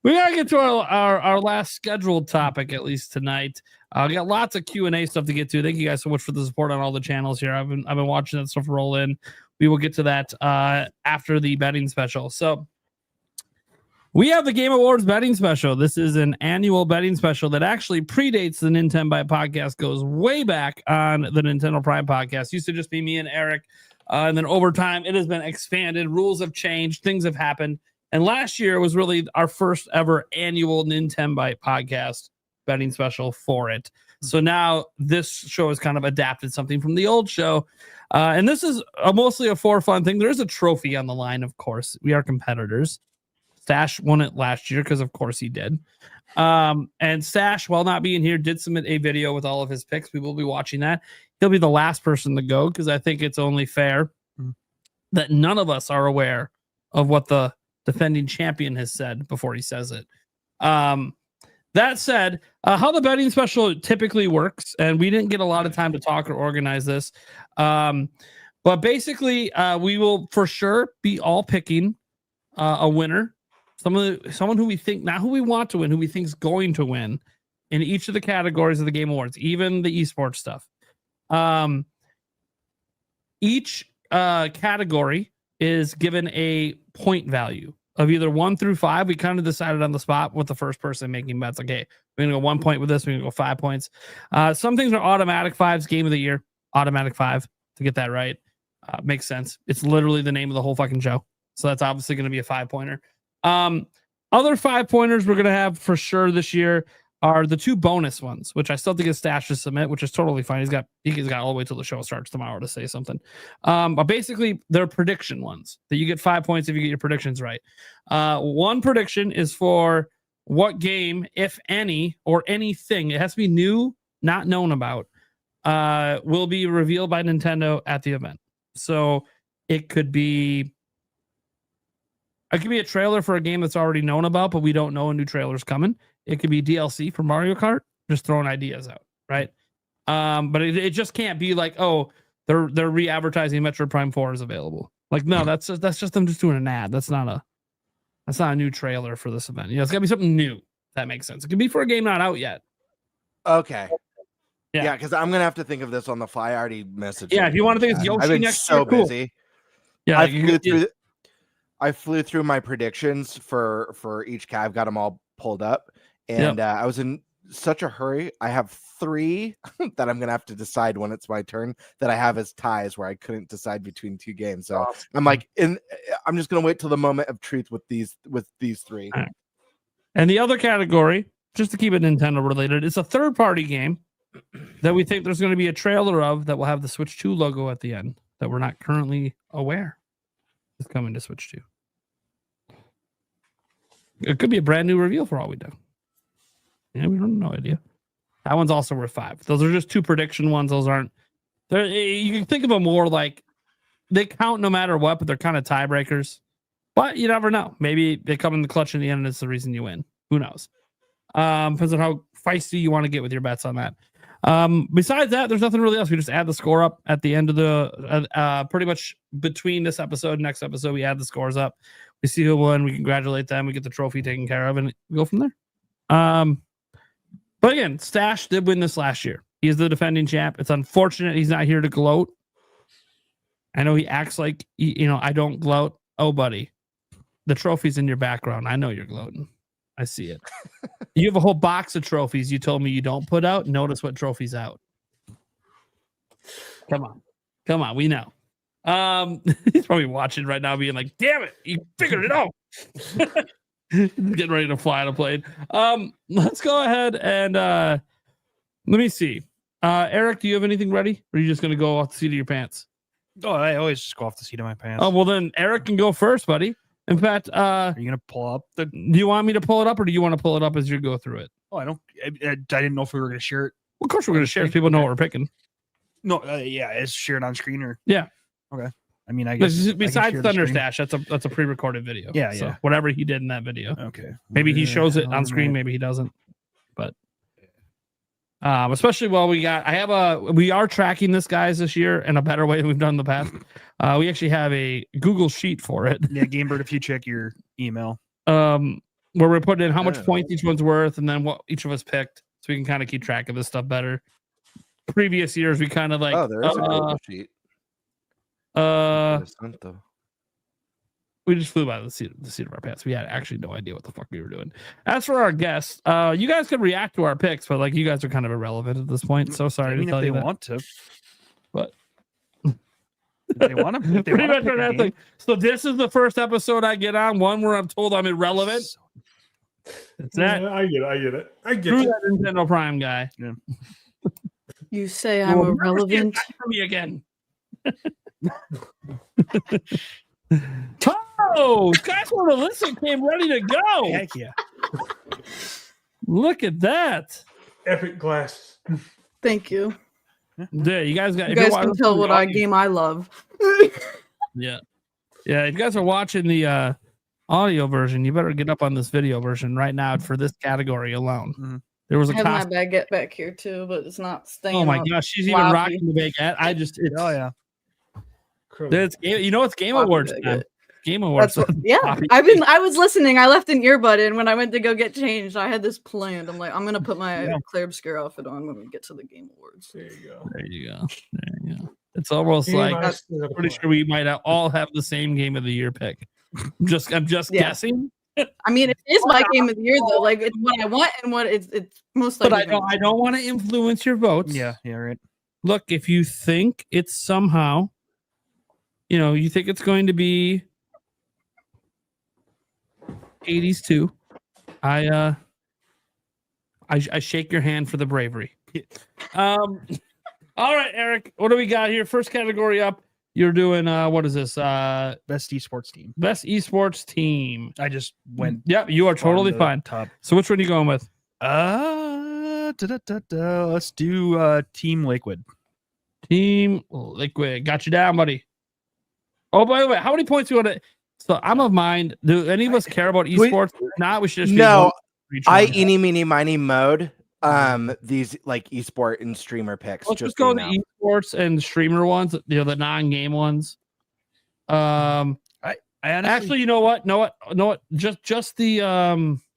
We gotta get to our last scheduled topic, at least tonight. We got lots of Q&A stuff to get to. Thank you guys so much for the support on all the channels here. I've been watching that stuff roll in. We will get to that after the betting special. So we have the Game Awards betting special. This is an annual betting special that actually predates the Nintenbyte podcast, goes way back on the Nintendo Prime podcast. Used to just be me and Eric. And then over time, it has been expanded. Rules have changed. Things have happened. And last year was really our first ever annual Nintenbyte podcast betting special for it. So now this show has kind of adapted something from the old show. And this is mostly a for fun thing. There is a trophy on the line, of course. We are competitors. Stash won it last year because, of course, he did. And Stash, while not being here, did submit a video with all of his picks. We will be watching that. He'll be the last person to go because I think it's only fair that none of us are aware of what the defending champion has said before he says it. That said, how the betting special typically works, and we didn't get a lot of time to talk or organize this, but basically we will for sure be all picking a winner, someone who we think, not who we want to win, who we think is going to win in each of the categories of the Game Awards, even the esports stuff. Each category is given a point value of either 1 through 5. We kind of decided on the spot with the first person making bets. Okay, we're gonna go 1 point with this. We're gonna go 5 points. Some things are automatic 5s. Game of the year, automatic 5. To get that right, makes sense. It's literally the name of the whole fucking show. So that's obviously going to be a 5-pointer. Other 5-pointers we're going to have for sure this year are the 2 bonus ones, which I still think is Stash to submit, which is totally fine. He's got all the way till the show starts tomorrow to say something. But basically, they're prediction ones that you get 5 points if you get your predictions right. One prediction is for what game, if any, or anything, it has to be new, not known about, will be revealed by Nintendo at the event. So it could be a trailer for a game that's already known about, but we don't know a new trailer's coming. It could be DLC for Mario Kart, just throwing ideas out, right? But it just can't be like, oh, they're re-advertising Metroid Prime 4 is available. Like, no, that's just them just doing an ad. That's not a new trailer for this event. You know, it's gotta be something new. If that makes sense. It could be for a game not out yet. Okay. Yeah, because I'm gonna have to think of this on the fly. I already messaged. Yeah, if you want to think it's Yoshi I've been next so year, cool. busy. Yeah, I flew through my predictions for each cat. I've got them all pulled up, and I was in such a hurry. I have 3 that I'm gonna have to decide when it's my turn. That I have as ties where I couldn't decide between 2 games. So I'm like, I'm just gonna wait till the moment of truth with these 3. Right. And the other category, just to keep it Nintendo related, it's a third-party game that we think there's going to be a trailer of that will have the Switch 2 logo at the end that we're not currently aware is coming to Switch 2. It could be a brand new reveal for all we know. Yeah, we don't know idea. That one's also worth 5. Those are just 2 prediction ones. Those aren't. You can think of them more like they count no matter what, but they're kind of tiebreakers. But you never know. Maybe they come in the clutch in the end, and it's the reason you win. Who knows? Depends on how feisty you want to get with your bets on that. Besides that, there's nothing really else. We just add the score up at the end of the pretty much between this episode and next episode. We add the scores up. We see who won. We congratulate them. We get the trophy taken care of, and we go from there. But again, Stash did win this last year. He is the defending champ. It's unfortunate he's not here to gloat. I know he acts like I don't gloat. Oh, buddy, the trophy's in your background. I know you're gloating. I see it. You have a whole box of trophies you told me you don't put out. Notice what trophy's out. Come on. We know. He's probably watching right now being like, damn it, you figured it out. Getting ready to fly on a plane. Let's go ahead and let me see. Eric, do you have anything ready? Or are you just going to go off the seat of your pants? Oh, I always just go off the seat of my pants. Oh, well then Eric can go first, buddy. In fact, are you gonna pull up the? Do you want me to pull it up, or do you want to pull it up as you go through it? Oh, I didn't know if we were gonna share it. Well, of course, we're gonna share it. People know what we're picking. No, yeah, it's shared on screen or yeah. Okay. I mean, I guess besides Thunderstash, that's a pre-recorded video. Yeah, so yeah. Whatever he did in that video. Okay. Maybe he shows it on screen. Maybe he doesn't. But especially while we are tracking this, guys, this year in a better way than we've done in the past. We actually have a Google sheet for it. Yeah, Gamebird, if you check your email. where we're putting in how much Oh. points each one's worth, and then what each of us picked, so we can kind of keep track of this stuff better. Previous years, we kind of like, Oh, there is a Google sheet. Santo. We just flew by the seat of our pants. We had actually no idea what the fuck we were doing. As for our guests, you guys can react to our picks, but like you guys are kind of irrelevant at this point. So sorry to tell you that. Want to, but if they want to. Pretty much what I think. So this is the first episode I get on, one where I'm told I'm irrelevant. It's that. I get it. I get Screw it. that Nintendo Prime guy. Yeah. You say I'm irrelevant. For me again. Oh, guys want to listen came ready to go. Heck yeah. Look at that. Epic glasses. Thank you. Yeah, you guys got. You if you're guys can watching tell the what audio- game I love. Yeah. Yeah, if you guys are watching the audio version, you better get up on this video version right now for this category alone. Mm-hmm. There was I a have my costume. baguette back here too, but it's not staying. Oh my up. gosh, she's even Floppy. rocking the baguette. It's Oh yeah. it's you know it's Game Floppy Awards baguette. time. Game Awards. That's what, yeah. Floppy. I was listening. I left an earbud in when I went to go get changed. I had this planned. I'm like, I'm gonna put my Claire Obscure outfit on when we get to the Game Awards. There you go. There you go. There you go. It's almost like I'm pretty sure we might all have the same Game of the Year pick. I'm just Yeah. guessing. I mean, it is my game of the year though. Like it's what I want and what it's most But likely. I don't want to influence your votes. Yeah, right. Look, if you think it's somehow, you think it's going to be 80s too, I shake your hand for the bravery. All right, Eric, what do we got here? First category up. You're doing what is this? Best esports team. Best esports team. I just went. Yep, you are totally on the fine. Top. So which one are you going with? Let's do Team Lakewood. Team Liquid. Got you down, buddy. Oh, by the way, how many points do you want to? So I'm of mind. Do any of us care about esports? If not, we should just No, do each I one. eeny meeny miny mode. These like esport and streamer picks. Let's just just go so to you know. esports and streamer ones. The non-game ones. I honestly, Actually, you know what? Just the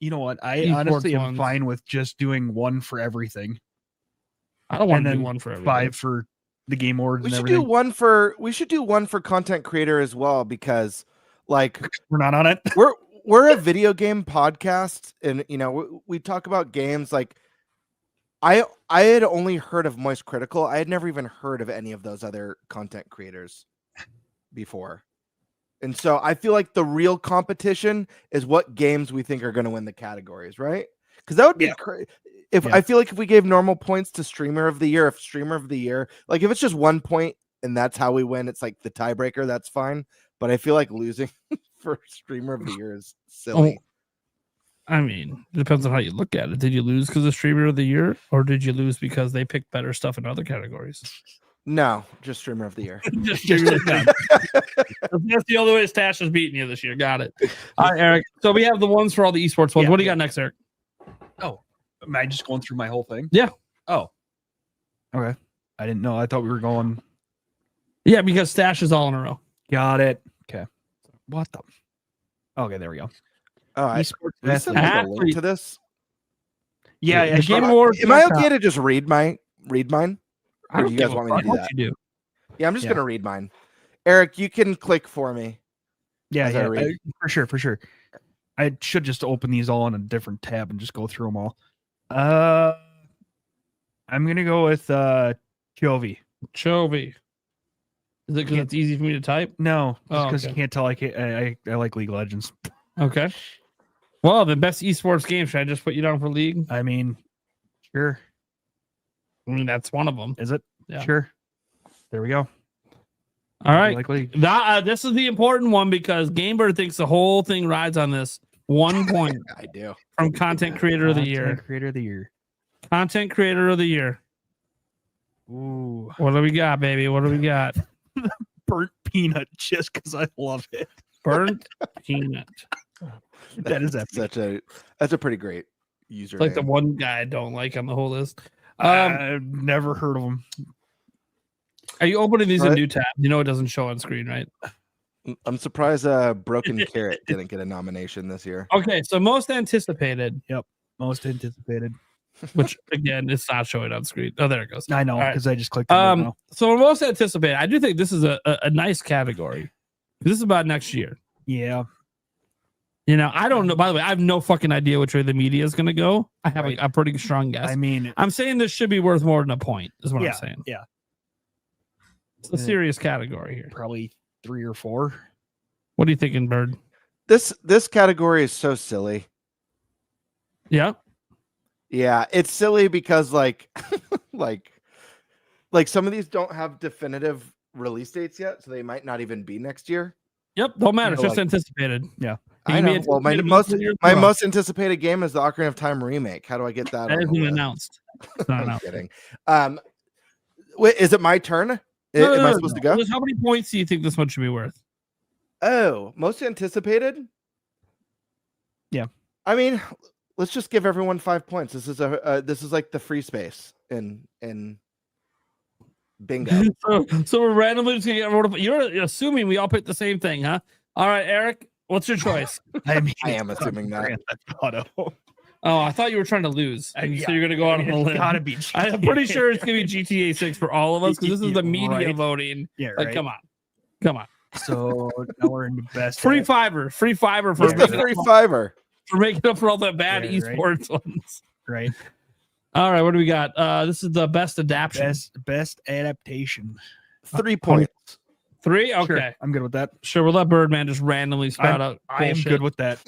you know what? I esports honestly am ones. fine with just doing one for everything. I don't want And to do then one for everything. 5 for the Game Awards We and should everything. do one for content creator as well, because like We're not on it. we're a video game podcast, and we talk about games. Like I had only heard of Moist Critical. I had never even heard of any of those other content creators before. And so I feel like the real competition is what games we think are going to win the categories, right? Because that would be I feel like if we gave normal points to streamer of the year, if streamer of the year, like if it's just 1 point and that's how we win, it's like the tiebreaker, that's fine. But I feel like losing for streamer of the year is silly. I mean, it depends on how you look at it. Did you lose because of streamer of the year, or did you lose because they picked better stuff in other categories? No, just streamer of the year. Just that's the only way Stash is beating you this year. Got it. All right, Eric. So we have the ones for all the esports ones. Yeah. What do you got next, Eric? Am I just going through my whole thing? Yeah. Oh. Okay. I didn't know. I thought we were going. Yeah, because Stash is all in a row. Got it. Okay. What the? Okay, there we go. Oh, Esports can you send me athlete. the link to this? Yeah, The yeah. Game Am I- Awards. Am I okay to just read mine? I Or don't do you guys give a want me to fuck do what that? you do. Yeah, I'm just Yeah. gonna read mine. Eric, you can click for me. Yeah, as I yeah, read. for sure. I should just open these all on a different tab and just go through them all. I'm gonna go with Chovy. Chovy. Is it because it's easy for me to type? No, Oh, because okay. you can't tell. I like League of Legends. Okay. Well, the best esports game. Should I just put you down for League? I mean, sure. I mean, that's one of them. Is it? Yeah. Sure. There we go. All I right. like League. This is the important one because Gamebird thinks the whole thing rides on this. 1 point I do. from Content Creator of the Year. Content Creator of the Year. Content Creator of the Year. Ooh, What do we got, baby? What do we got? burnt peanut, just because I love it. Burnt peanut. That is epic. That's a pretty great user. It's like the one guy I don't like on the whole list. I've never heard of them. Are you opening these in Right. new tab? You know it doesn't show on screen, right? I'm surprised Broken Carrot didn't get a nomination this year. Okay, so most anticipated, Most anticipated. which again, it's not showing on screen. Oh, there it goes. I know All right. because I just clicked on it now. So most anticipated, I do think this is a nice category. This is about next year. Yeah. You know, I don't know. By the way, I have no fucking idea which way the media is going to go. I have a pretty strong guess. I mean, I'm saying this should be worth more than a point, is what I'm saying. Yeah. It's a serious category here. Probably 3 or 4. What are you thinking, Bird? This category is so silly. Yeah. Yeah, it's silly because like like some of these don't have definitive release dates yet, so they might not even be next year. Yep. Don't matter. You It's know, just like- anticipated. Yeah. I know. Well, my most anticipated game is the Ocarina of Time remake. How do I get that? That on the isn't list? announced. It's not I'm announced. kidding. Wait, is it my turn? Am I supposed to go? How many points do you think this one should be worth? Oh, most anticipated? Yeah. I mean, let's just give everyone 5 points. This is like the free space in bingo. So we're randomly just gonna get everyone. You're assuming we all picked the same thing, huh? All right, Eric, what's your choice? I mean, I am assuming that. Grand Theft Auto. Oh, I thought you were trying to lose. So you're gonna go out on a It's limb. gotta be. I'm pretty sure it's gonna be GTA 6 for all of us because this is the media Right. voting. Yeah, Like, right. come on. So now we're in the best. Free fiver for What's the making, free fiver? for making up for all the bad Right. esports ones. Right. All right, what do we got? This is the best adaptation. Best adaptation. 3 points. 3? Okay. Sure, I'm good with that. Sure, we'll let Birdman just randomly spout out. I am bullshit. good with that.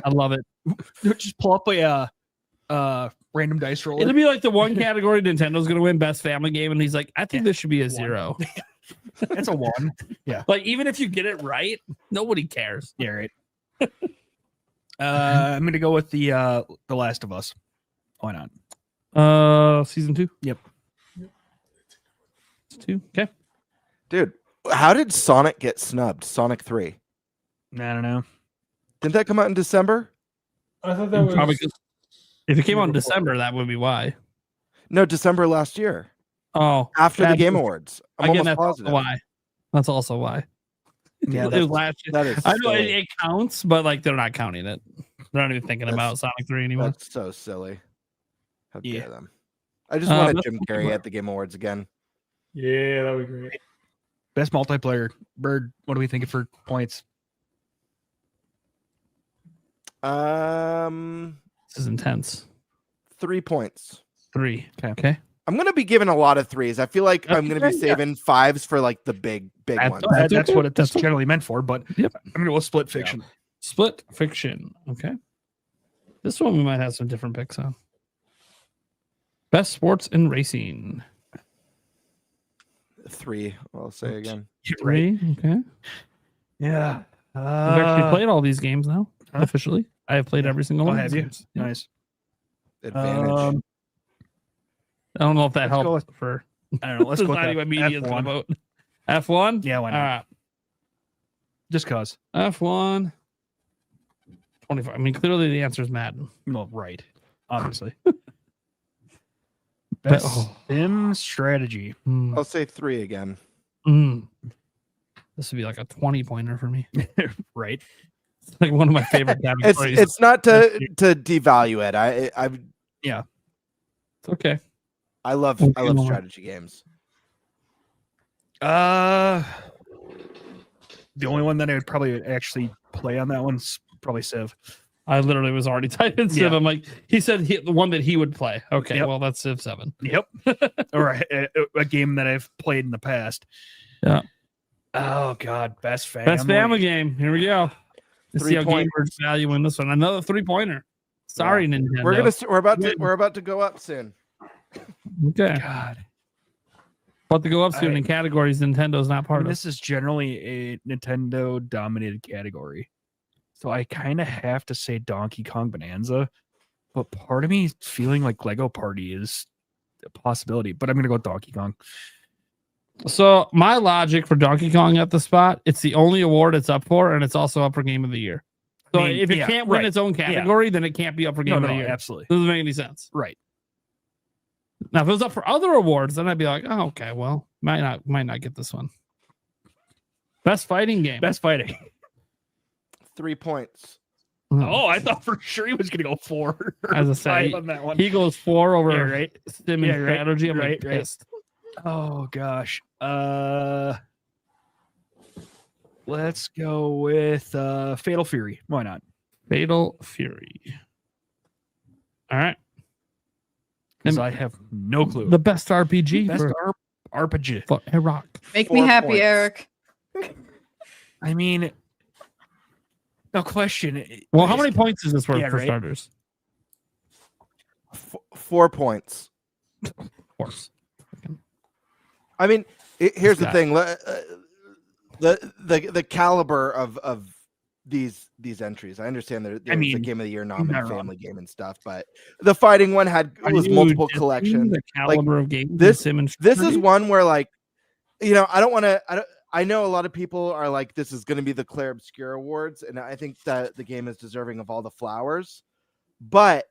I love it. Just pull up a random dice roller. It'll be like the one category Nintendo's gonna win best family game, and he's like, I think this should be a 0. That's a 1. Like, even if you get it right, nobody cares. Yeah, right. I'm gonna go with the Last of Us. Why not? Season 2. Yep. It's 2. Okay. Dude, how did Sonic get snubbed? Sonic 3. I don't know. Didn't that come out in December? I thought that was Probably 'cause if it came out in December, that would be why. No, December last year. Oh, After the that's- Game Awards. I'm again, almost that's positive. also why. That's also why. Yeah, It was last year. That is I know it, silly. it counts, but like they're not counting it. They're not even thinking about Sonic 3 anymore. That's so silly. How Yeah. dare them? I just wanted that's Jim Carrey at the Game Awards again. yeah, that would be great. Best multiplayer. Bird, what are we thinking for points? This is intense. 3 points. 3. Okay. Okay. I'm gonna be giving a lot of 3s. I feel like I'm gonna be Okay, yeah. saving 5s for like the big That's ones. all right. That's okay. what it's That's okay. generally meant for, but Yep. I'm gonna go with Split Fiction. Split fiction. Okay. This one we might have some different picks on. Best sports and racing. 3, I'll say again. 3. Okay. Yeah. I've actually played all these games now, huh? officially. I have played every single Oh, one. have of these you? games. Yeah. Nice. Advantage. I don't know if that Let's go helps for I don't know. Let's go with deciding that. what media is going to F1. vote. F1? Yeah, why All not? right. Just cause. F1. 25. I mean, clearly the answer is Madden. Well, right. Obviously. But- Best oh. sim strategy. Hmm. I'll say 3 again. Mm. This would be like a 20 pointer for me. Right. It's like one of my favorite categories. It's not to devalue it. It's okay. I love Okay, Lauren. strategy games. The only one that I would probably actually play on that one's probably Civ. I literally was already typing Civ. Yeah. I'm like, he said the one that he would play. Okay, Yep. well, that's Civ 7. Yep. Or a game that I've played in the past. Yeah. Oh God, best family. Best family game. Here we go. Let's 3 see how points. gamers value in this one. Another 3-pointer. Sorry, Nintendo. We're about to go up soon. Okay. God. About to go up soon I- in categories Nintendo's not I part mean, of. this is generally a Nintendo dominated category. So I kind of have to say Donkey Kong Bonanza, but part of me is feeling like Lego Party is a possibility, but I'm going to go with Donkey Kong. So my logic for Donkey Kong at the spot, it's the only award it's up for, and it's also up for Game of the Year. So I mean, if it yeah, can't win right. its own category, then it can't be up for Game No, of the no, Year. absolutely. Doesn't make any sense. Right. Now, if it was up for other awards, then I'd be like, oh, okay, well, might not get this one. Best fighting game. Best fighting. 3 points. Oh, I thought for sure he was gonna go 4. As I say, 5 on that one. he goes 4 over Yeah, right. Sim and Yeah, right, strategy. I'm right, right. pissed. Oh gosh. Let's go with Fatal Fury. Why not? Fatal Fury. All right. Because I have no clue. The best RPG Best for RPG. Rock. Make 4 me happy, points. Eric. I mean, no question. Well, how many points is this worth Yeah, for right. starters? 4 points. Of course. I mean, here's the guy. thing. The caliber of these entries. I understand there's a mean, game of the year not nominated wrong. family game and stuff, but the fighting one was multiple collections. The caliber of games. this- Sim and This is strategy? one where, like, I don't want to. I know a lot of people are like, this is going to be the Claire Obscure Awards, and I think that the game is deserving of all the flowers. But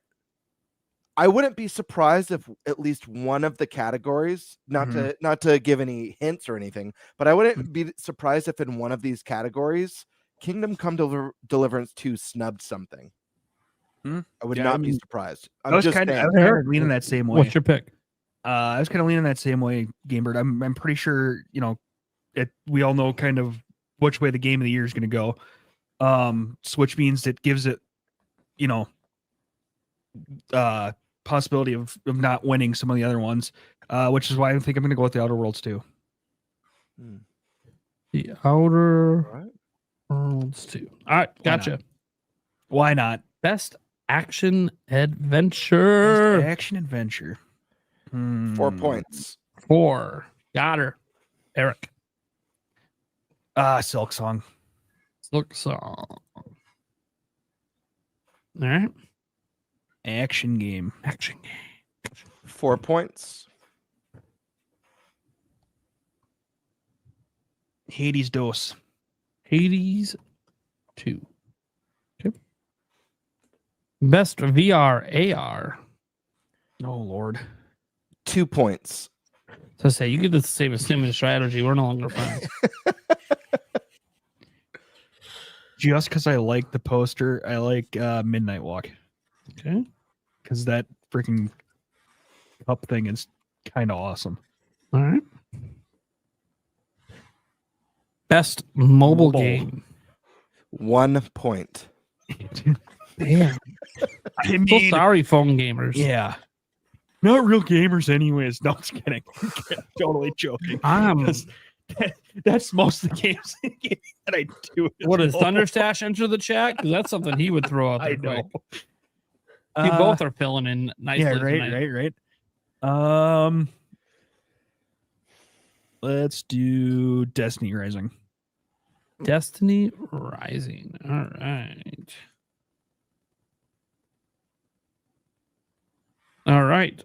I wouldn't be surprised if at least one of the categories, not to give any hints or anything, but I wouldn't be surprised if in one of these categories, Kingdom Come Deliverance 2 snubbed something. I would Yeah, not I be mean, surprised. I I'm was just kind saying. of leaning that same way. What's your pick? I was kind of leaning that same way, Gamebird. I'm pretty sure, we all know kind of which way the game of the year is going to go. Which means it gives it, possibility of not winning some of the other ones, which is why I think I'm going to go with the Outer Worlds too. The Outer Right. Worlds 2. All right, gotcha. Why not? Best action adventure. Action adventure. 4 points. 4. Got her. Eric. Silk Song. Look song. All right. Action game. Action game. 4 points. Hades Dos. Hades 2. Okay. Best VR AR. Oh Lord. 2 points. So say you get the same as Sim and strategy. We're no longer friends. Just because I like the poster, I like Midnight Walk. Okay. Because that freaking cup thing is kind of awesome. All right. Best mobile game. 1 point. Damn. I So mean, sorry, phone gamers. yeah. Not real gamers, anyways. No, I'm just kidding. Totally joking. That's most of the games that I do. What does Thunderstash enter the chat? Because that's something he would throw out there. I know. Quick. You both are filling in nicely. Yeah, tonight. right. Let's do Destiny Rising. Destiny Rising. All right. All right.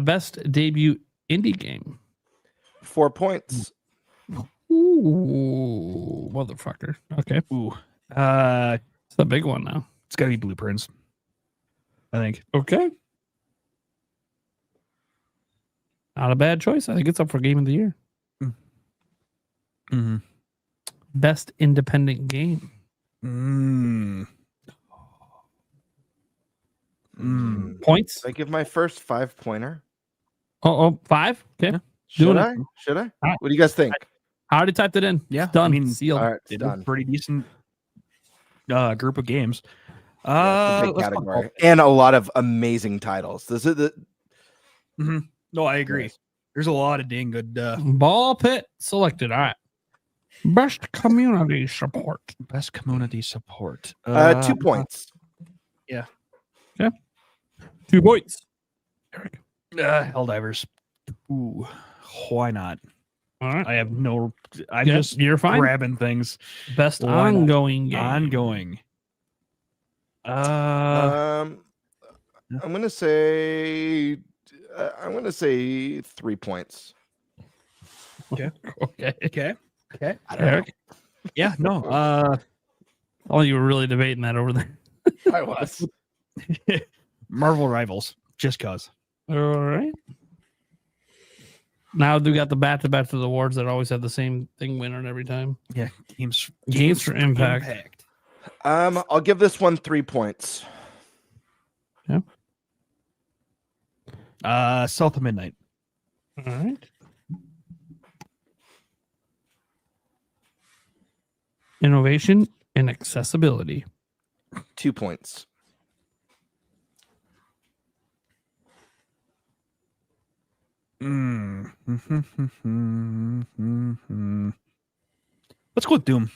Best debut indie game. 4 points. Ooh, motherfucker. Okay. Ooh. It's the big one now. It's gotta be Blueprints. I think. Okay. Not a bad choice. I think it's up for game of the year. Mm-hmm. Best independent game. Points. Should I give my first 5-pointer? Oh, 5. Okay. Should Doing I? it. Should I? right. What do you guys think? I already typed it in. Yeah, It's done. I mean, Sealed. All right, it's It's a done. pretty decent group of games. Yeah, it's a big Let's go category. And a lot of amazing titles. This is the No, I agree. Yes. There's a lot of dang good Ball pit selected. All right. Best community support. best community support. 2 points. 2 points. Eric. Helldivers. Ooh, why not? All right. I have no. I'm Yep, just you're fine. grabbing things. Best Why not? ongoing game. Ongoing. I'm gonna say 3 points. Okay. Okay. Okay. I don't know. Eric. Yeah. No. Oh, you were really debating that over there. I was. Marvel Rivals. Just cause. All right. Now we got the back-to-back to the awards that always have the same thing winning every time. Yeah, Games for Impact. I'll give this one 3 points. South of Midnight. All right. Innovation and accessibility. 2 points. Let's go with Doom.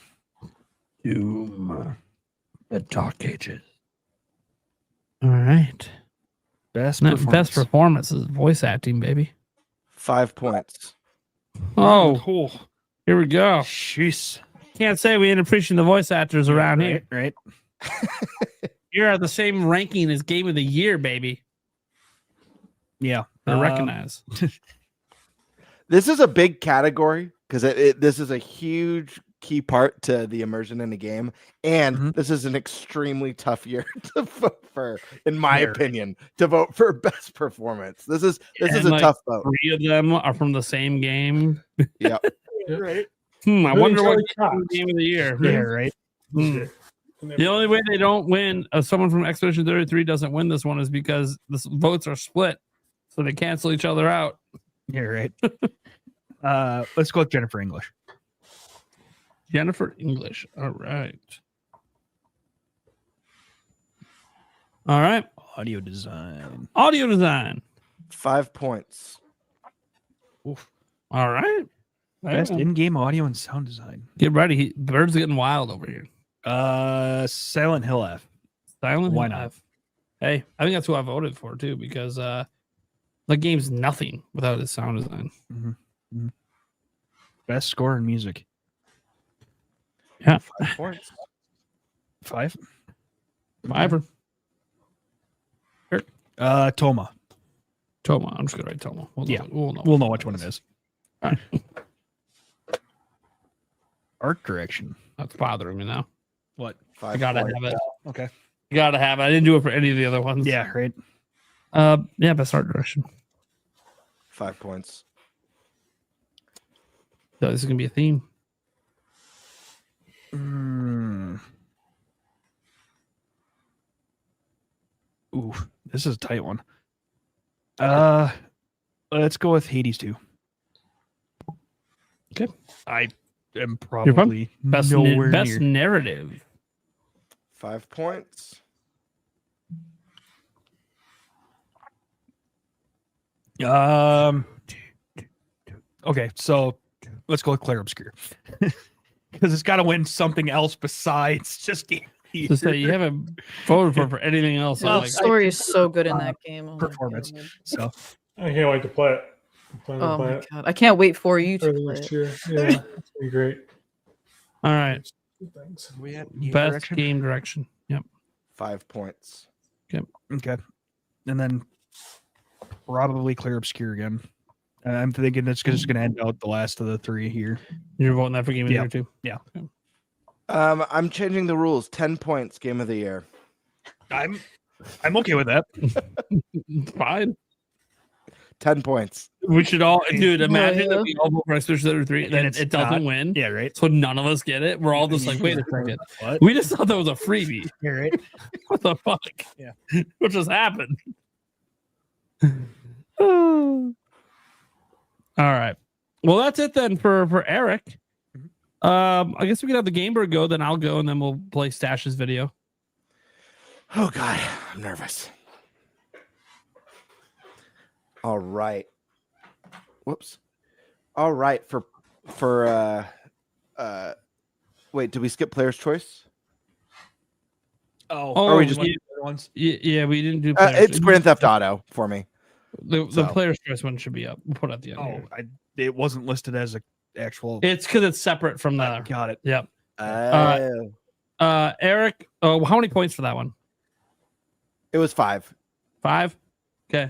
Doom. The Dark Ages. All right. Best Performance is voice acting, baby. 5 points. Oh, cool. here we go. Jeez. Can't say we ain't appreciating the voice actors around here. Right. You're at the same ranking as Game of the Year, baby. Yeah. I recognize. This is a big category because this is a huge key part to the immersion in the game, and this is an extremely tough year to vote for, in my opinion, to vote for best performance. This is a tough vote. 3 of them are from the same game. Yeah. Right. I wonder what Game of the Year. Yeah, right. The only way they don't win, someone from Expedition 33 doesn't win this one, is because the votes are split, so they cancel each other out. Yeah, right. Let's go with Jennifer English. Jennifer English. All right. All right. Audio design. 5 points. Oof. All right. Best in-game audio and sound design. Get ready. Bird's getting wild over here. Silent Hill F. Silent Why Hill not? F. Hey, I think that's who I voted for too, because the game's nothing without its sound design. Best score and music. Yeah. 5 points. 5. Fiver. Toma. Toma. I'm just gonna write Toma. We'll know which one it is. All right. Art direction. That's bothering me now. What? 5 I gotta points. have it. Okay. Gotta have it. I didn't do it for any of the other ones. Yeah, right. Yeah, best art direction. 5 points. So this is gonna be a theme. Ooh, this is a tight one. Let's go with Hades 2. Okay. I am probably best nowhere best near. narrative. 5 points. Okay, so let's go with Claire Obscure. Because it's got to win something else besides just game. To say you haven't voted for anything else. Well, Like, the story is so good in that game. Oh my performance. God. So I can't wait to play it. I'm planning to Oh play my it god, I can't wait for you to early play next it. year. Yeah, it's gonna be great. all right. Thanks. we had Best game direction. Yep. 5 points. Okay, and then probably Claire Obscure again. I'm thinking it's just going to end out the last of the 3 here. You're voting that for game of the Yeah. year too. Yeah. I'm changing the rules. 10 points. Game of the year. I'm okay with that. Fine. 10 points. We should all, dude. Imagine Yeah. that we all vote for Expedition 33 and And then it's it doesn't not. win. Yeah, right. So none of us get it. We're all just like, wait a second. What? We just thought that was a freebie. Yeah, right. What the fuck? Yeah. What just happened? All right. Well, that's it then for Eric. I guess we can have the Game Bird go, then I'll go, and then we'll play Stash's video. Oh, God. I'm nervous. All right. Whoops. All right. Wait, did we skip player's choice? Oh, Oh, Or we just ones. Yeah, we didn't do. it's Grand Theft Auto for me. The so. player's choice one should be up. We'll put it at the end. Oh, here. it wasn't listed as a actual. It's because it's separate from the other. Got it. Yep. Oh. Eric. Oh, how many points for that one? It was 5. 5. Okay.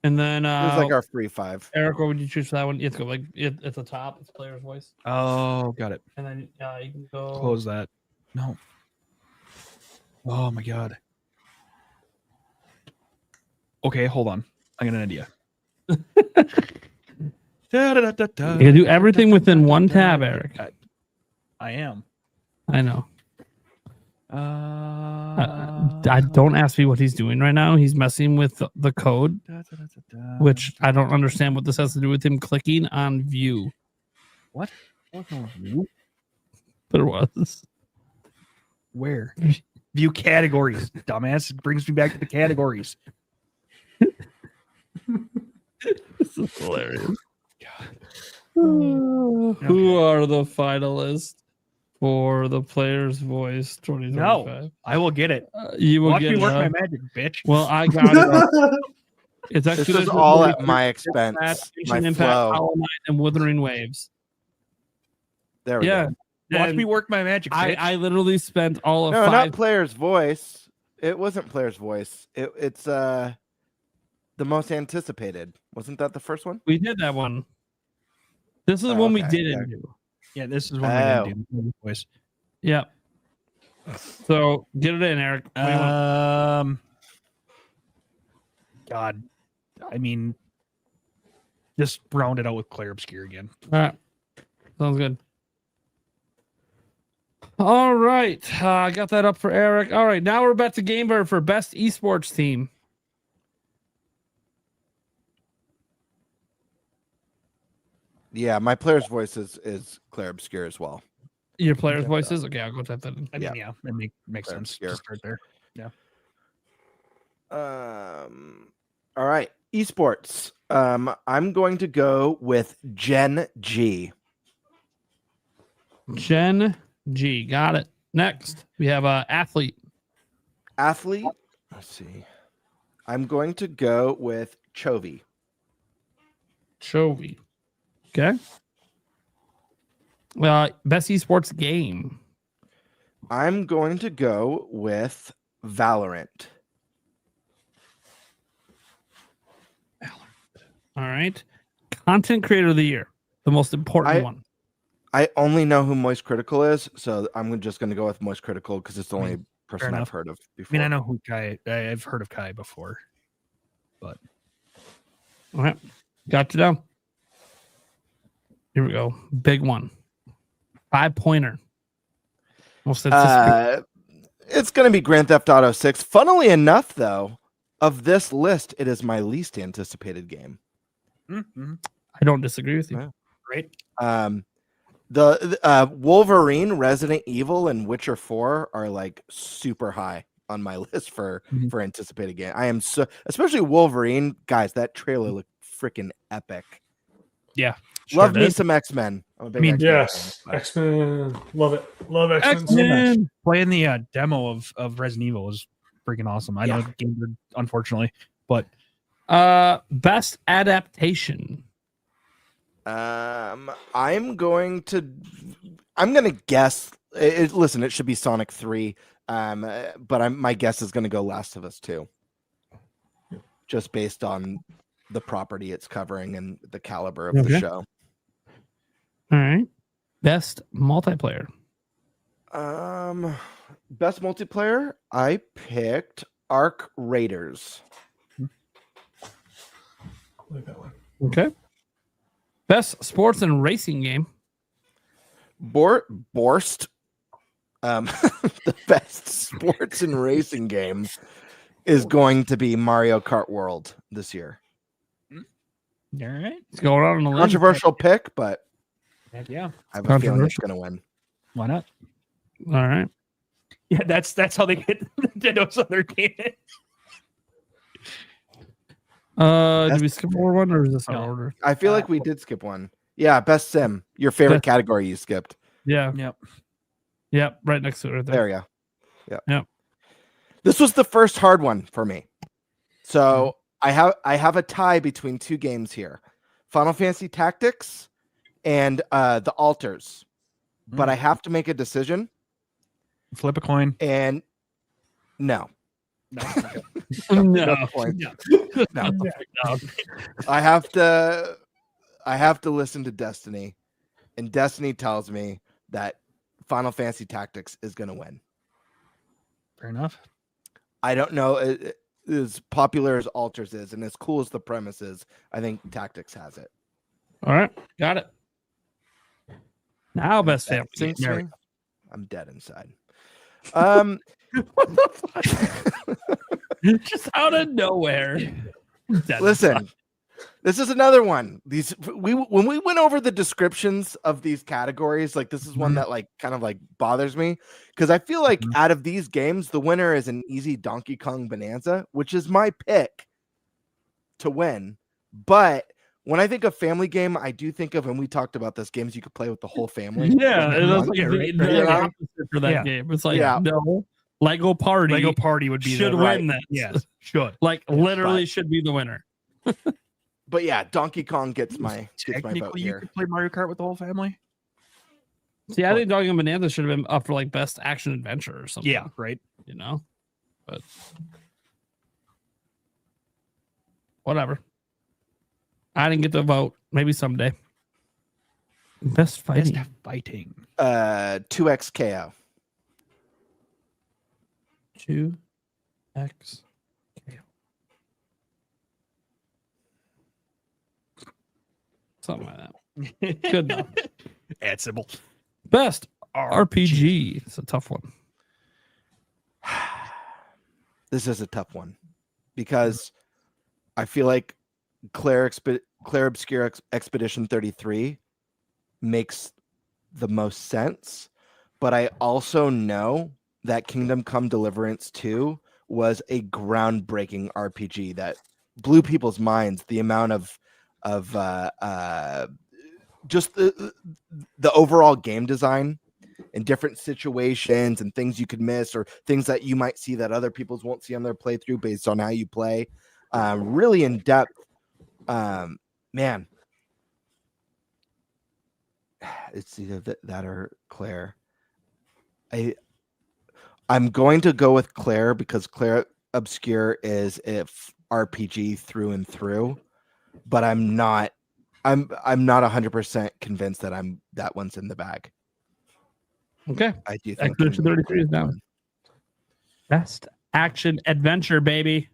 And then It was like our free 5. Eric, what would you choose for that one? You have to go at the top. It's player's voice, Oh, got it. and then you can go. Close that. No. Oh my god. Okay, hold on. I got an idea. You can do everything within one tab, Eric. I am. I know. Don't ask me what he's doing right now. He's messing with the code, which I don't understand what this has to do with him clicking on view. What? But it was. Where? View categories, dumbass. It brings me back to the categories. This is hilarious. Who are the finalists for the Player's Voice 2025? No, I will get it. You will Watch get me it. work Huh? my magic, bitch. Well, I got it. It's This actually is all at my expense. My Impact, flow. Hollow Knight, and Withering Waves. There we Yeah. go. Watch And me work my magic, bitch. I literally spent all of No, 5. not Player's Voice. It wasn't Player's Voice. It's the most anticipated. Wasn't that the first one? We did that one. This is the Oh, one we okay, didn't yeah. do. Yeah, this is one we didn't do. Voice. Yeah. So get it in, Eric. What do you want? God, I mean, just round it out with Claire Obscure again. All right. Sounds good. All right. I got that up for Eric. All right. Now we're back to Game Bird for best esports team. Yeah, my Player's Voice is Claire Obscure as well. Your players' voices? Okay, I'll go type that in. I mean, yeah, it makes Claire sense Obscure. to start there. All right. Esports. I'm going to go with Gen G. Gen G. Got it. Next, we have athlete. Athlete. Let's see. I'm going to go with Chovy. Chovy. Okay. Best esports game. I'm going to go with Valorant. All right. Content creator of the year. The most important one. I only know who Moist Critical is, so I'm just going to go with Moist Critical because it's the only person I've enough. heard of I before. mean, I know who Kai. I've heard of Kai before, but All right. Got you down. Here we go. Big one. 5-pointer. Most anticipated. It's going to be Grand Theft Auto 6. Funnily enough, though, of this list, it is my least anticipated game. I don't disagree with you. Yeah. Great. The Wolverine, Resident Evil, and Witcher 4 are like super high on my list for anticipated game. I am so, especially Wolverine, guys. That trailer looked freaking epic. Yeah, Love me some X-Men. I'm a big X-Men Yes, fan, X-Men. Love it. Love X-Men so much. X-Men. playing the demo of Resident Evil was freaking awesome. I know the game did, unfortunately, but Best adaptation. I'm gonna guess. Listen, it should be Sonic 3. But my guess is gonna go Last of Us 2, just based on the property it's covering and the caliber of the show. All right. Best multiplayer. Best multiplayer. I picked Arc Raiders. Like that one. Okay. Best sports and racing game. Borst. The best sports and racing game is going to be Mario Kart World this year. all right. It's going on the limb. Controversial pick, but Heck yeah. I have a feeling it's going to win. Why not? All right. Yeah, that's how they get Nintendo's other game. Did we skip over one or is this in No. order? I feel like we did skip one. Yeah, best sim. Your favorite category you skipped. Yeah. Yep. Yep. Right next to it. Right there. There you go. Yeah. Yep. This was the first hard one for me. So I have a tie between two games here. Final Fantasy Tactics and the Altars. But I have to make a decision. Flip a coin. And no. No. No. Point. No. No. I have to listen to Destiny. And Destiny tells me that Final Fantasy Tactics is going to win. Fair enough. I don't know as popular as Altars is and as cool as the premise is. I think Tactics has it. All right, got it. Now, best That family game. sinks There we me. I'm dead inside. go. What the fuck? Just out of nowhere. Dead Listen, inside. this is another one. When we went over the descriptions of these categories, like this is one that like kind of like bothers me because I feel like out of these games, the winner is an easy Donkey Kong Bonanza, which is my pick to win. But when I think of family game, I do think of, and we talked about this, games you could play with the whole family. Yeah, Like, it was fun. like right. opposite for that Yeah. game. It's like Yeah. no, Lego Party. Lego Party would be should the win this. Yes, should. Like literally should be the winner. But yeah, Donkey Kong gets my vote Technically, you here. could play Mario Kart with the whole family. See, I think Donkey Kong Bonanza should have been up for like best action adventure or something. Yeah, right. You know, but whatever. I didn't get to vote. Maybe someday. Best fighting. Best fighting. 2X KO. 2X. Something like that. Good enough. Add symbol. Best RPG. It's a tough one. This is a tough one because I feel like Claire Obscure Expedition 33 makes the most sense, but I also know that Kingdom Come Deliverance 2 was a groundbreaking RPG that blew people's minds. The amount of just the overall game design and different situations and things you could miss or things that you might see that other people's won't see on their playthrough based on how you play. Really in depth. Man, it's either that or Claire. I'm going to go with Claire because Claire Obscure is if RPG through and through, but I'm not 100% convinced that that one's in the bag. Okay. I do think Expedition 33 is down. Best action adventure, baby.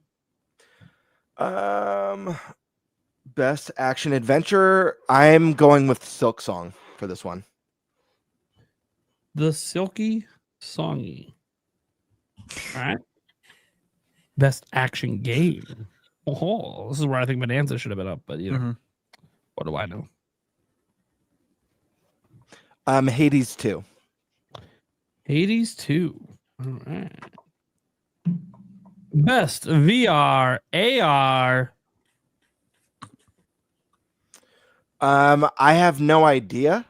Best action adventure. I'm going with Silk Song for this one. The Silky Songy. All right. Best action game. Oh, this is where I think Bonanza should have been up, but you know, what do I know? Hades 2. Hades 2. All right. Best VR AR. I have no idea,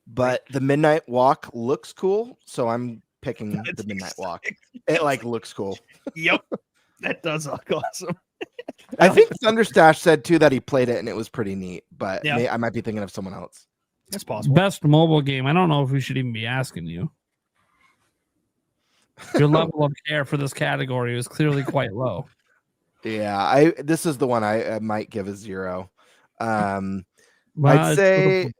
but the Midnight Walk looks cool, so I'm picking the Midnight Walk. It like looks cool. Yep, that does look awesome. I think Thunderstash said too that he played it and it was pretty neat, but Yeah. I might be thinking of someone else. That's possible. Best mobile game. I don't know if we should even be asking you. Your level of care for this category is clearly quite low. Yeah, this is the one I might give a 0. Well, I'd say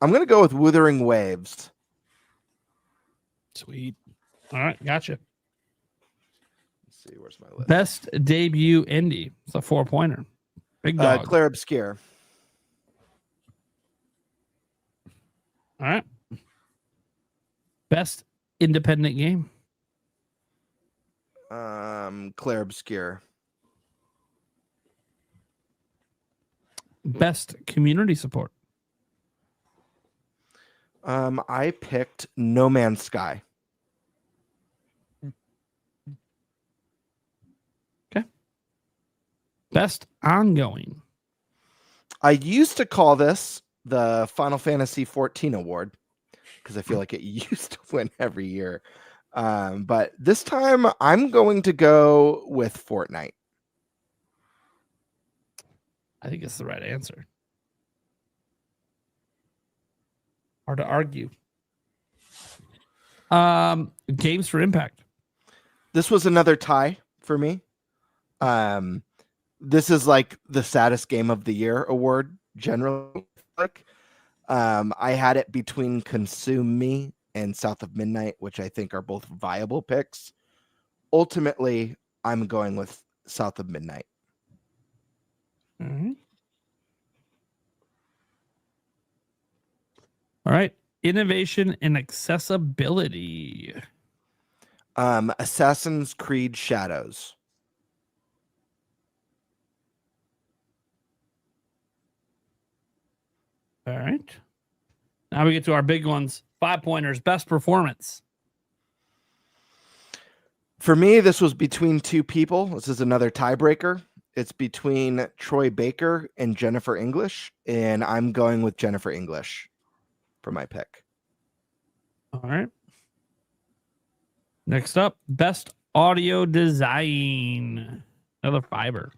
I'm gonna go with Wuthering Waves. Sweet. all right, gotcha. Let's see, where's my list? Best debut indie. It's a 4-pointer. Big dog. Claire Obscure. All right. Best independent game. Claire Obscure. Best community support. I picked No Man's Sky. Okay. Best ongoing. I used to call this the Final Fantasy 14 award because I feel like it used to win every year. But this time I'm going to go with Fortnite. I think it's the right answer. Hard to argue. Games for impact. This was another tie for me. This is like the saddest game of the year award generally. I had it between Consume Me and South of Midnight, which I think are both viable picks. Ultimately, I'm going with South of Midnight. Mm-hmm. All right. Innovation and accessibility. Assassin's Creed Shadows. All right. Now we get to our big ones. 5 pointers. Best performance. For me, this was between two people. This is another tiebreaker. It's between Troy Baker and Jennifer English, and I'm going with Jennifer English for my pick. All right. Next up, best audio design. Another fiber.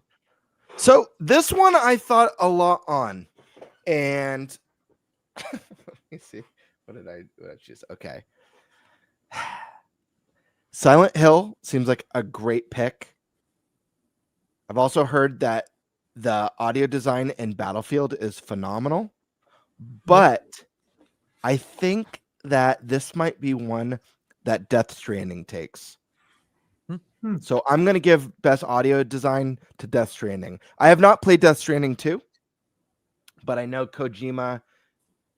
So this one I thought a lot on, and let me see. What did I choose? Okay. Silent Hill seems like a great pick. I've also heard that the audio design in Battlefield is phenomenal, but I think that this might be one that Death Stranding takes. So I'm going to give best audio design to Death Stranding. I have not played Death Stranding 2, but I know Kojima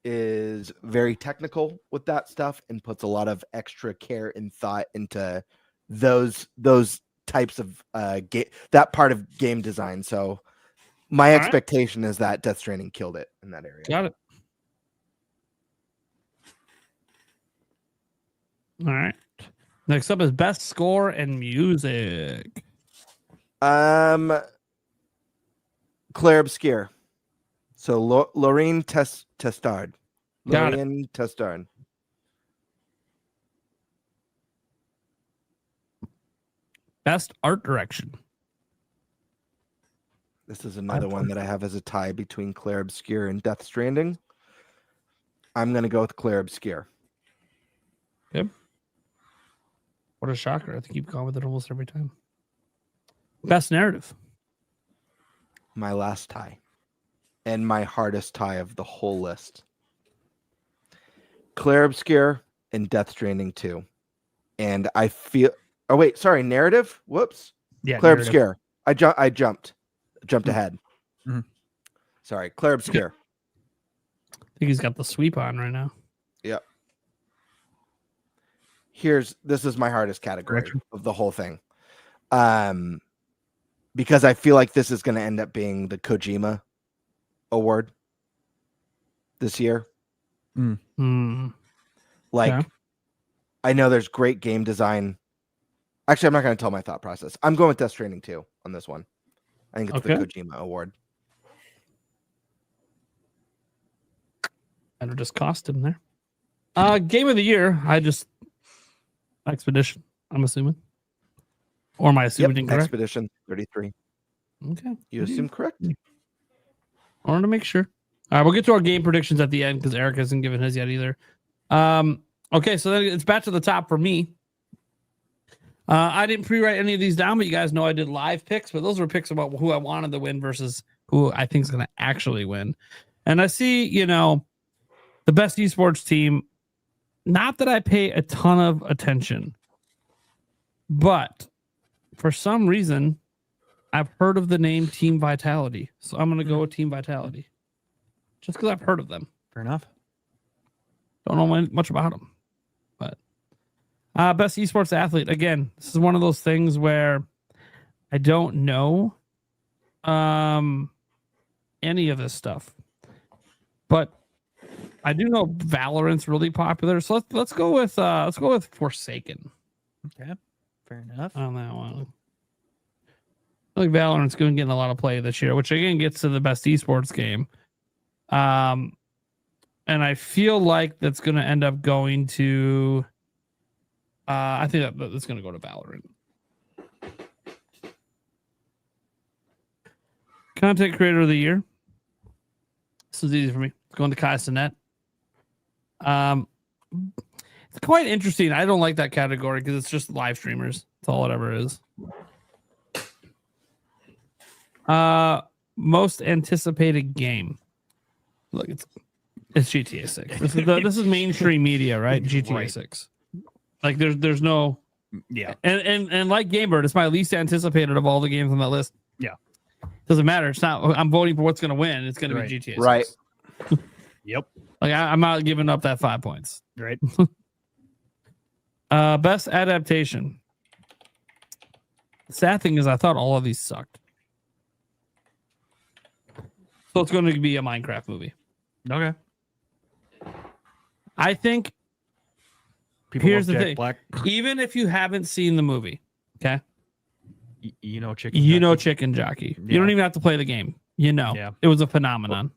is very technical with that stuff and puts a lot of extra care and thought into those types of that part of game design. So my expectation is that Death Stranding killed it in that area. Got it. All right. Next up is best score and music. Claire Obscure. So Lorraine Testard. Got it. Lorraine Testard. Best art direction. This is another one that I have as a tie between Claire Obscure and Death Stranding. I'm going to go with Claire Obscure. Yep. What a shocker. I think you've gone with it almost every time. Best narrative. My last tie. And my hardest tie of the whole list. Claire Obscure and Death Stranding 2. And I feel... Oh, wait. Sorry. Narrative? Whoops. Yeah, Claire narrative. Obscure. I jumped ahead. Mm-hmm. Sorry. Claire Obscure. I think he's got the sweep on right now. Yep. This is my hardest category of the whole thing. Because I feel like this is going to end up being the Kojima award this year. Like, Yeah. I know there's great game design. Actually, I'm not going to tell my thought process. I'm going with Death Stranding 2 on this one. I think it's the Kojima award. And just cost him there. Game of the year. Expedition, I'm assuming. Or am I assuming incorrect? Expedition 33. Okay. You assume correct? I wanted to make sure. All right, we'll get to our game predictions at the end because Eric hasn't given his yet either. Okay, so then it's back to the top for me. I didn't pre-write any of these down, but you guys know I did live picks, but those were picks about who I wanted to win versus who I think is going to actually win. And I see, the best esports team, not that I pay a ton of attention, but for some reason, I've heard of the name Team Vitality. So I'm going to go with Team Vitality. Just because I've heard of them. Fair enough. Don't know much about them. But best esports athlete. Again, this is one of those things where I don't know any of this stuff. But I do know Valorant's really popular. So let's go with Forsaken. Okay. Fair enough. On that one. I feel like Valorant's going to get a lot of play this year, which again gets to the best esports game. And I feel like that's going to end up going to. I think that's going to go to Valorant. Content creator of the year. This is easy for me. It's going to Kai Cenat. It's quite interesting. I don't like that category because it's just live streamers. That's all it ever is. Most anticipated game. Look, it's GTA 6. This is mainstream media, right? GTA Right. 6. Like there's no and like Game Bird, it's my least anticipated of all the games on that list. Yeah. Doesn't matter. It's not I'm voting for what's gonna win. It's gonna be GTA 6. Right. Yep. Like I'm not giving up that 5 points. Right. Best adaptation. The sad thing is, I thought all of these sucked. So it's going to be a Minecraft movie. Okay. I think. People Here's love the Jack thing. Black. Even if you haven't seen the movie, okay, You know, chicken. you know jockey. Chicken Jockey. Yeah. You don't even have to play the game. You know, Yeah. it was a phenomenon.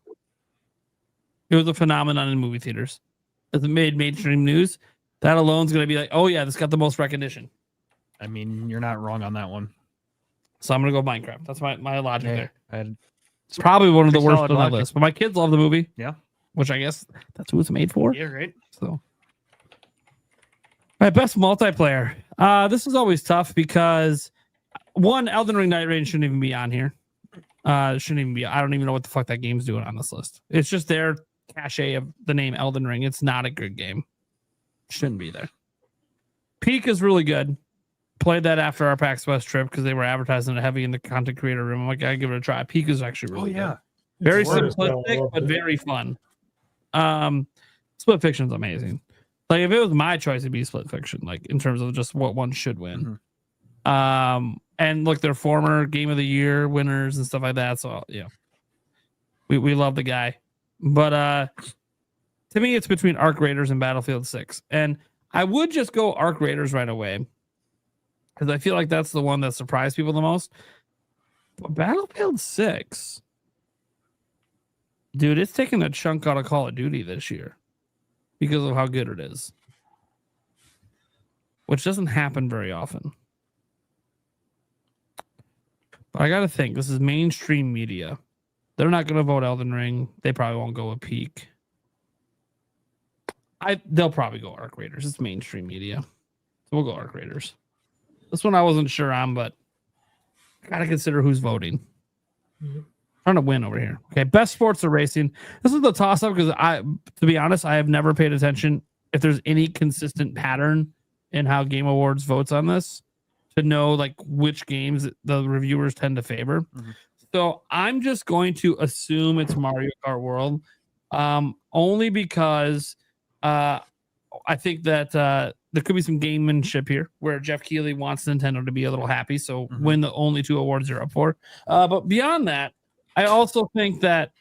It was a phenomenon in movie theaters. As it made mainstream news, that alone is going to be like, oh yeah, this got the most recognition. I mean, you're not wrong on that one. So I'm going to go Minecraft. That's my logic Yeah, there. It's probably one of the pretty worst solid on that logic. list. But my kids love the movie. Yeah. Which I guess that's who it's made for. Yeah, right. So, all right, best multiplayer. This is always tough because one, Elden Ring Night Rain shouldn't even be on here. It shouldn't even be. I don't even know what the fuck that game's doing on this list. It's just their cachet of the name Elden Ring. It's not a good game. Shouldn't be there. Peak is really good. Played that after our PAX West trip because they were advertising it heavy in the content creator room. I'm like, I give it a try. Peak is actually really good. Very It's worth it. simplistic, but very fun. Split Fiction's amazing. Like if it was my choice, it'd be Split Fiction, like in terms of just what one should win. And look, they're former Game of the Year winners and stuff like that. So yeah, we love the guy. But to me, it's between Arc Raiders and Battlefield 6. And I would just go Arc Raiders right away because I feel like that's the one that surprised people the most. But Battlefield 6, dude, it's taking a chunk out of Call of Duty this year because of how good it is, which doesn't happen very often. But I got to think, this is mainstream media. They're not going to vote Elden Ring. They probably won't go with Peak. They'll probably go Arc Raiders. It's mainstream media. So we'll go Arc Raiders. This one I wasn't sure on, but I got to consider who's voting. Trying to win over here. Okay, best sports or racing. This is the toss-up because to be honest, I have never paid attention if there's any consistent pattern in how Game Awards votes on this to know like which games the reviewers tend to favor. So I'm just going to assume it's Mario Kart World, only because I think that there could be some gamemanship here where Jeff Keighley wants Nintendo to be a little happy. So win the only 2 awards you're up for. But beyond that, I also think that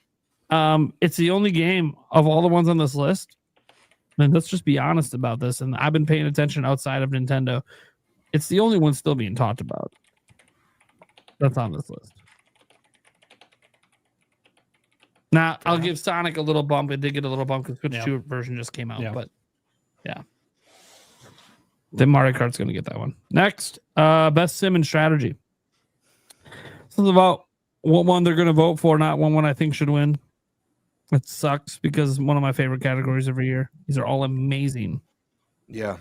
it's the only game of all the ones on this list. And let's just be honest about this. And I've been paying attention outside of Nintendo. It's the only one still being talked about that's on this list. Now, I'll give Sonic a little bump. It did get a little bump because Switch 2 version just came out. But yeah. Then Mario Kart's going to get that one. Next, best sim and strategy. This is about what one they're going to vote for, not one I think should win. It sucks because it's one of my favorite categories every year. These are all amazing. Yeah.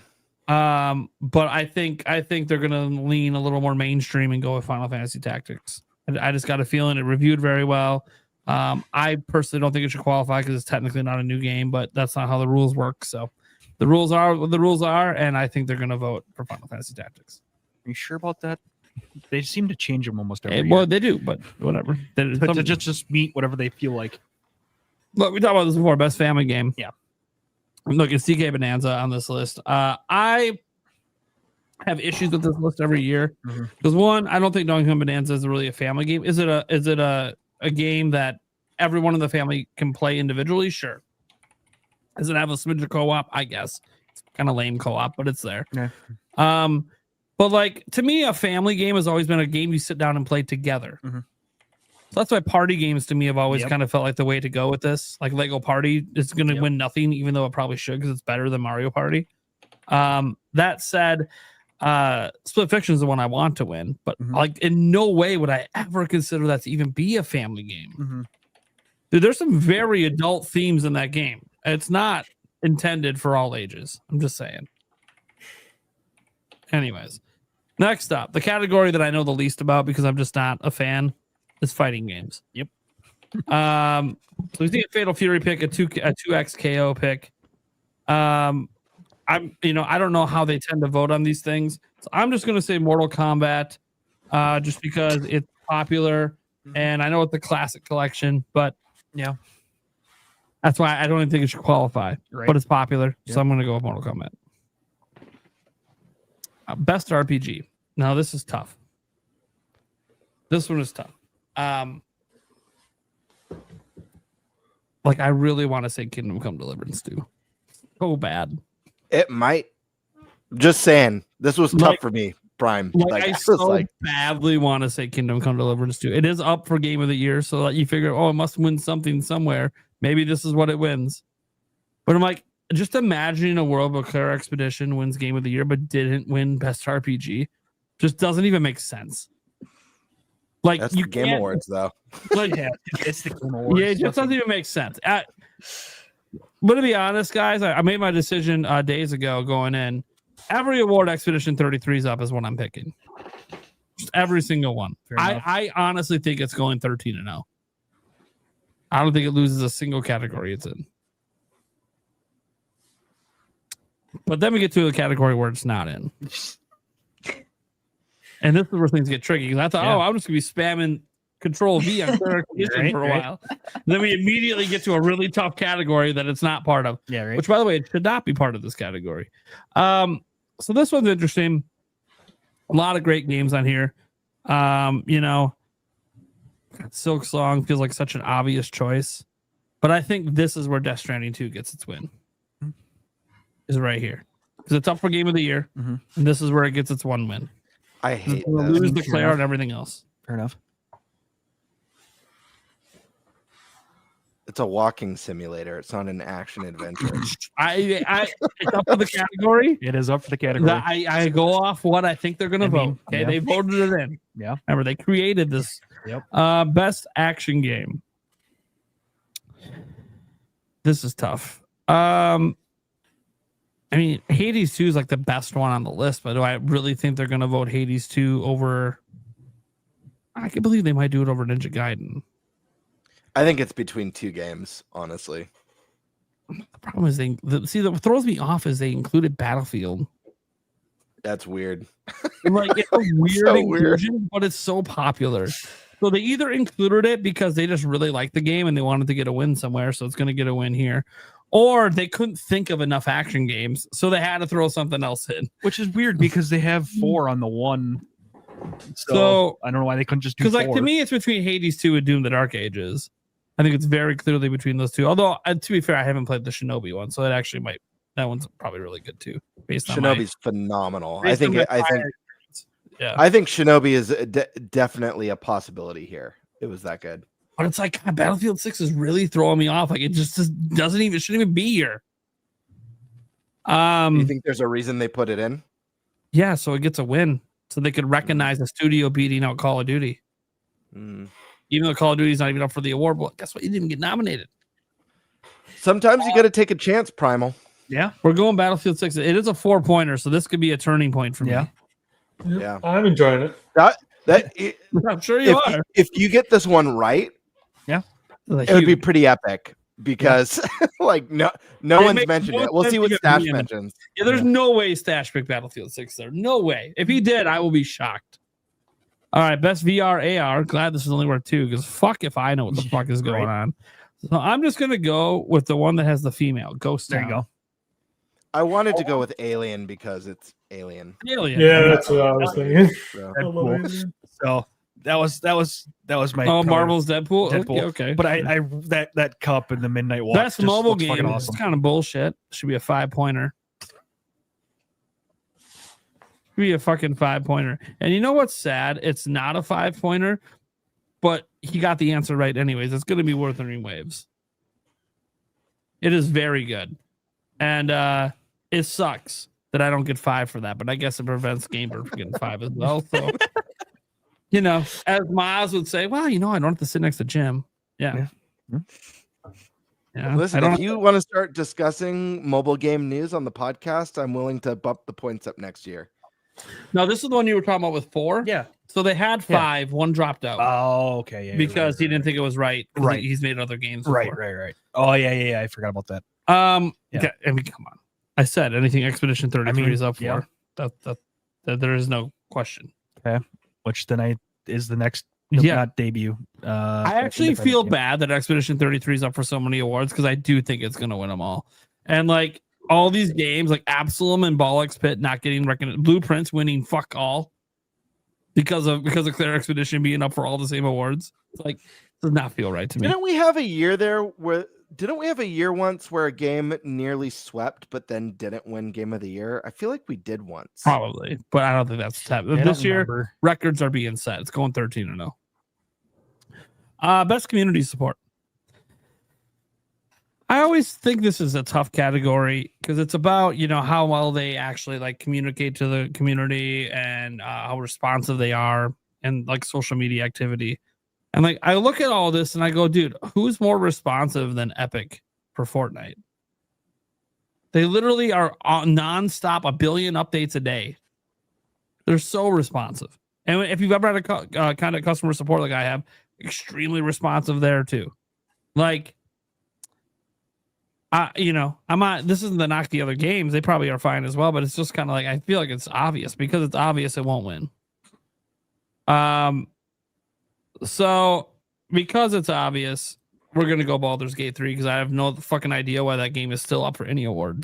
But I think they're going to lean a little more mainstream and go with Final Fantasy Tactics. I just got a feeling it reviewed very well. I personally don't think it should qualify because it's technically not a new game, but that's not how the rules work. So the rules are what the rules are, and I think they're going to vote for Final Fantasy Tactics. Are you sure about that? They seem to change them almost every year. Well, they do, but whatever. To just meet whatever they feel like. Look, we talked about this before. Best family game. Yeah. Look, it's DK Bonanza on this list. I have issues with this list every year because one, I don't think Donkey Kong Bonanza is really a family game. Is it a game that everyone in the family can play individually? Sure. Does it have a smidge of co-op? I guess it's kind of lame co-op, but it's there. Yeah. But like to me, a family game has always been a game you sit down and play together. So that's why party games to me have always kind of felt like the way to go with this. Like Lego Party is going to win nothing, even though it probably should because it's better than Mario Party. That said, Split Fiction is the one I want to win, but like in no way would I ever consider that to even be a family game. Dude, there's some very adult themes in that game. It's not intended for all ages. I'm just saying. Anyways, next up, the category that I know the least about because I'm just not a fan is fighting games. Yep. So we see a Fatal Fury pick, a 2x KO pick. I don't know how they tend to vote on these things. So I'm just going to say Mortal Kombat just because it's popular and I know it's the classic collection, but That's why I don't even think it should qualify. Right. But it's popular, Yep. so I'm going to go with Mortal Kombat. Best RPG. Now this is tough. This one is tough. Like I really want to say Kingdom Come Deliverance too. So bad. It might. Just saying, this was tough Like- for me. Prime. Like I was so badly want to say Kingdom Come Deliverance too. It is up for Game of the Year, so that you figure, oh, it must win something somewhere. Maybe this is what it wins. But I'm like, just imagining a world where Claire Expedition wins Game of the Year but didn't win Best RPG. Just doesn't even make sense. Like That's you the Game can't- Awards, though. Like, Yeah, it's the Game Awards. yeah, it just doesn't even make sense. But to be honest, guys, I made my decision days ago going in. Every award Expedition 33 is up is what I'm picking. Just every single one. Fair enough. I honestly think it's going 13-0. I don't think it loses a single category it's in. But then we get to the category where it's not in. And this is where things get tricky. Because I thought, Yeah. I'm just going to be spamming Control V on Clear Expedition Right, for a right. while. And then we immediately get to a really tough category that it's not part of. Yeah, right. Which, by the way, it should not be part of this category. So this one's interesting. A lot of great games on here. Silk Song feels like such an obvious choice, but I think this is where Death Stranding 2 gets its win. Is right here because it's up for Game of the Year, Mhm. and this is where it gets its one win. I It's hate gonna this. lose the Claire and everything else. Fair enough. It's a walking simulator. It's not an action adventure. It's up for the category. It is up for the category. That I go off what I think they're going to I vote. mean, Okay, yeah. they voted it in. Yeah. Remember, they created this. Yep. Best action game. This is tough. I mean, Hades 2 is like the best one on the list, but do I really think they're going to vote Hades 2 over? I can believe they might do it over Ninja Gaiden. I think it's between two games, honestly. The problem is what throws me off is they included Battlefield. That's weird. Like it's a weird So weird. inclusion, but it's so popular. So they either included it because they just really like the game and they wanted to get a win somewhere, so it's going to get a win here, or they couldn't think of enough action games, so they had to throw something else in. Which is weird because they have 4 on the one. So I don't know why they couldn't just do because 4. like to me, it's between Hades 2 and Doom: The Dark Ages. I think it's very clearly between those two. Although to be fair, I haven't played the Shinobi one, so that one's probably really good too. Based on Shinobi's phenomenal. based on my I think prior experience. Yeah. I think Shinobi is definitely a possibility here. It was that good. But it's like God, Battlefield 6 is really throwing me off. Like it just doesn't even shouldn't even be here. You think there's a reason they put it in? Yeah, so it gets a win. So they could recognize the studio beating out Call of Duty. Mm. Even though Call of Duty's not even up for the award, but guess what? You didn't get nominated. Sometimes you got to take a chance, Primal. Yeah. We're going Battlefield 6. It is a 4-pointer, so this could be a turning point for me. Yeah. Yeah. I'm enjoying it. I'm sure you are. If you get this one right, it would be pretty epic because like no one's makes mentioned no it. We'll sense see to what get Stash me in. mentions. Yeah, there's no way Stash picked Battlefield 6 there. No way. If he did, I will be shocked. All right, best VR AR. Glad this is only worth 2 because fuck if I know what the fuck is going on. So I'm just gonna go with the one that has the female Ghost. There you Town. go. I wanted to go with Alien because it's Alien. Alien. Yeah, that's what I was thinking. So. I love Deadpool. Alien. So that was my Oh, color. Marvel's Deadpool. Deadpool. Okay. But I that cup in the Midnight Walk. Best just mobile looks game. fucking It's awesome. kind of bullshit. Should be a 5-pointer. Should be a fucking 5-pointer. And you know what's sad? It's not a 5-pointer, but he got the answer right anyways. It's going to be Wuthering Waves. It is very good. And it sucks that I don't get 5 for that, but I guess it prevents Gamer from getting 5 as well. So, you know, as Miles would say, well, you know, I don't have to sit next to Jim. Yeah. Yeah. Listen, I don't if you want to start discussing mobile game news on the podcast, I'm willing to bump the points up next year. No, this is the one you were talking about with 4. Yeah. So they had 5, one dropped out Oh, okay. Yeah. because he didn't think it was right. 'cause Right. He's made other games. Right. before. Right. I forgot about that. Yeah. Yeah. I mean, come on. I said anything Expedition 33 is up for. yeah. That there is no question. Which tonight is the next Nope, Yeah. not debut. I actually feel bad that Expedition 33 is up for so many awards because I do think it's going to win them all. And like all these games, like Absalom and Bollock's Pit not getting recognized, Blueprints winning fuck all because of Claire Expedition being up for all the same awards. It's like, does not feel right to me. Didn't we have a year there where? Didn't we have a year once where a game nearly swept but then didn't win Game of the Year? I feel like we did once. Probably, but I don't think that's this year. Records are being set. It's going 13-0. Best community support. I always think this is a tough category because it's about, how well they actually like communicate to the community and how responsive they are and like social media activity. And like I look at all this and I go, dude, who's more responsive than Epic for Fortnite? They literally are nonstop, 1 billion updates a day. They're so responsive. And if you've ever had a kind of customer support like I have, extremely responsive there too. Like, I'm not, this isn't to knock the other games. They probably are fine as well, but it's just kind of like, I feel like it's obvious. Because it's obvious, it won't win. So because it's obvious, we're going to go Baldur's Gate 3 because I have no fucking idea why that game is still up for any award.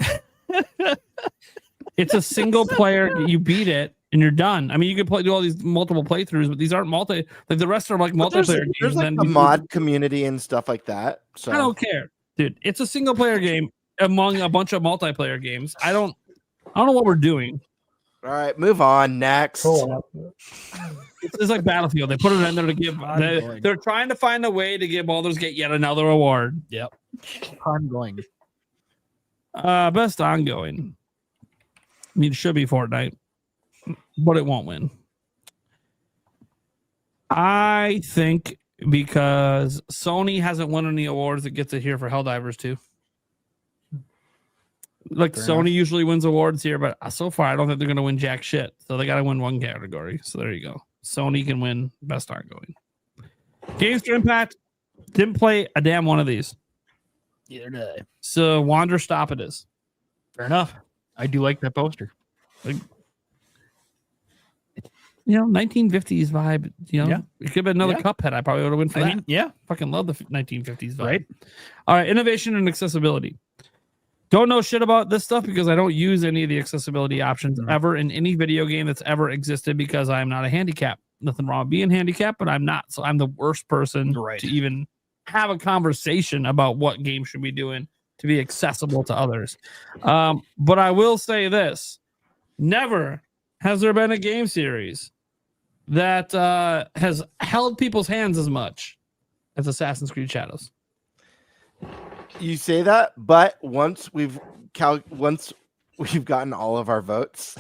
It's a single player. You beat it and you're done. I mean, you can do all these multiple playthroughs, but these aren't like the rest are like multiplayer games. There's like a mod community and stuff like that. So I don't care, dude. It's a single player game among a bunch of multiplayer games. I don't know what we're doing. All right, move on. Next. It's like Battlefield. They put it in there to give. They're trying to find a way to give Baldur's Gate yet another award. Yep. Ongoing. Best ongoing. I mean, it should be Fortnite, but it won't win. I think because Sony hasn't won any awards, it gets it here for Helldivers too. Like Fair Sony enough. usually wins awards here, but so far I don't think they're going to win jack shit. So they got to win one category. So there you go. Sony can win best ongoing. Games to Impact didn't play a damn one of these. Either did I. So Wander Stop it is. Fair enough. I do like that poster. 1950s vibe. Yeah. It could have been another Yeah. Cuphead. I probably would have went for that. Yeah. Fucking love the 1950s vibe. Right. All right. Innovation and accessibility. Don't know shit about this stuff because I don't use any of the accessibility options ever in any video game that's ever existed because I'm not a handicap. Nothing wrong with being handicapped, but I'm not. So I'm the worst person to even have a conversation about what games should be doing to be accessible to others. But I will say this. Never has there been a game series that has held people's hands as much as Assassin's Creed Shadows. You say that, but once we've gotten all of our votes,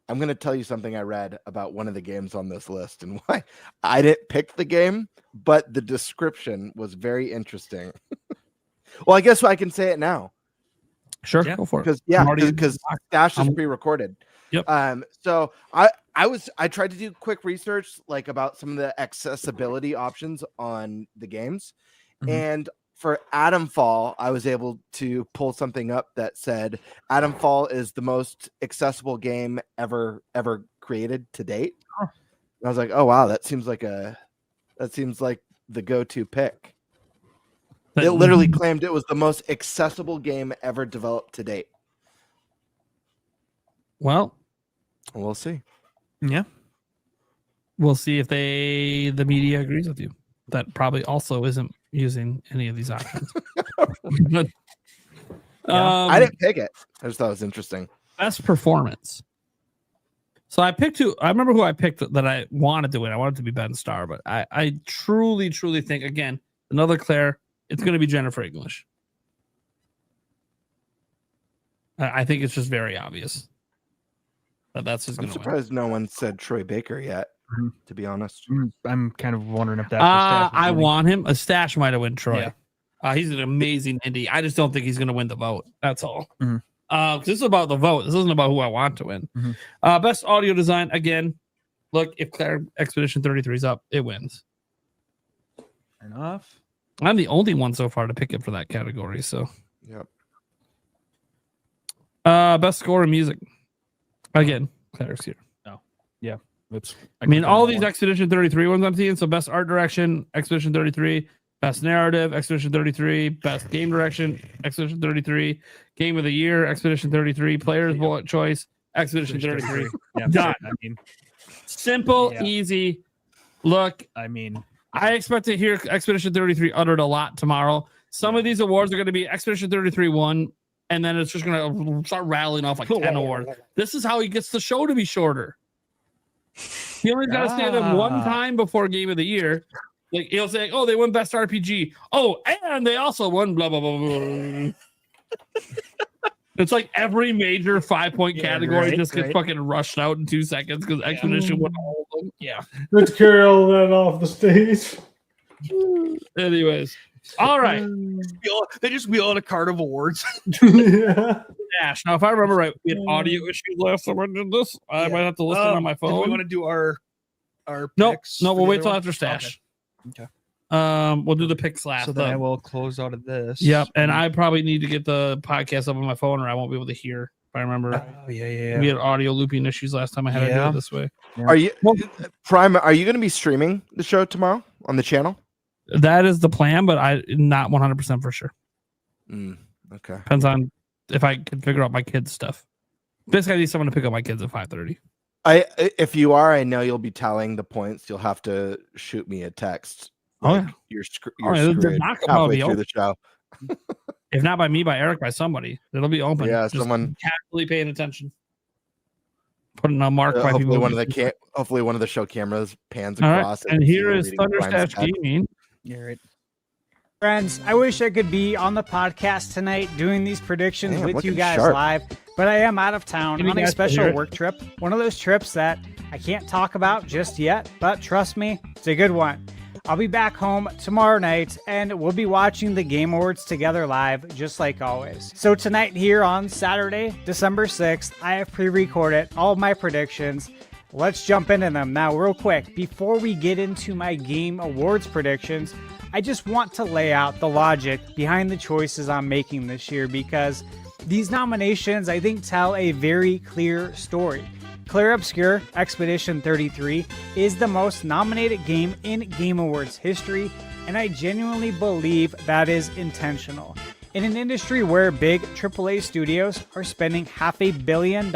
I'm going to tell you something I read about one of the games on this list and why I didn't pick the game, but the description was very interesting. Well, I guess I can say it now. Sure, Yeah. go for it. Because Dash is pre-recorded. Yep. So I tried to do quick research like about some of the accessibility options on the games, and for Adamfall, I was able to pull something up that said Adamfall is the most accessible game ever created to date. Huh. And I was like, oh wow, that seems like the go-to pick. It literally claimed it was the most accessible game ever developed to date. Well, We'll see. Yeah. we'll see if the media agrees with you. That probably also isn't using any of these options. But, I didn't pick it. I just thought it was interesting. best performance. So I picked I remember who I picked that I wanted to win. I wanted to be Ben Starr, but I truly think, again, another Claire, it's going to be Jennifer English. I think it's just very obvious that that's just I'm going to win. surprised no one said Troy Baker yet, to be honest. I'm kind of wondering if that's I want him. A stash might have won Troy. Yeah. He's an amazing indie. I just don't think he's going to win the vote. That's all. Mhm. 'Cause this is about the vote. This isn't about who I want to win. Mhm. Best audio design. Again, look, if Claire Expedition 33 is up, it wins. Fair enough. I'm the only one so far to pick it for that category. So, Yep. best score in music. Again, Claire's here. Oh, yeah. I mean, all these Expedition 33 ones I'm seeing. So best art direction, Expedition 33. Best narrative, Expedition 33. Best game direction, Expedition 33. Game of the year, Expedition 33. Player's bullet choice, Expedition 33. Yeah, Done. I mean, Simple, Yeah. easy. Look, I mean, I expect to hear Expedition 33 uttered a lot tomorrow. Some of these awards are going to be Expedition 33 1, and then it's just going to start rattling off like 10 awards. This is how he gets the show to be shorter. He only got to say them one time before Game of the Year. Like he'll say, "Oh, they won Best RPG. Oh, and they also won blah blah blah blah." It's like every major 5-point category just gets fucking rushed out in 2 seconds because Expedition won all of them. Yeah. Let's carry all that off the stage. Anyways, all right. They just wheel out a card of awards. Yeah. Ash. Now, if I remember right, we had audio issues last time I did this. I might have to listen on my Do we phone. want to do our No, picks we'll for wait the till other after Stash. Okay. We'll do the picks last. So then I will close out of this. Yep, and I probably need to get the podcast up on my phone, or I won't be able to hear. If I remember, Oh, yeah. we had audio looping issues last time I had to do it this way. Are you Prime? Are you going to be streaming the show tomorrow on the channel? That is the plan, but I not 100% for sure. Okay. Depends on if I can figure out my kids' stuff. Basically, I need someone to pick up my kids at 5:30. If you are, I know you'll be tallying the points. You'll have to shoot me a text. Oh, yeah. You're yeah, screwed not gonna halfway be through open. the show. If not by me, by Eric, by somebody, it'll be open. Yeah, Just someone casually paying attention. Putting a mark by hopefully people. hopefully one of the show cameras pans All right, across. and here you're is reading Prime's Thunderstash chat. Gaming. You're right. Friends, I wish I could be on the podcast tonight doing these predictions Damn, with you looking guys sharp. live, but I am out of town Can you on a guys hear special it? work trip. One of those trips that I can't talk about just yet, but trust me, it's a good one. I'll be back home tomorrow night, and we'll be watching the Game Awards together live, just like always. So tonight here on Saturday, December 6th, I have pre-recorded all of my predictions. Let's jump into them. Now, real quick, before we get into my Game Awards predictions, I just want to lay out the logic behind the choices I'm making this year, because these nominations, I think, tell a very clear story. Clair Obscur Expedition 33 is the most nominated game in Game Awards history, and I genuinely believe that is intentional. In an industry where big AAA studios are spending $500 million,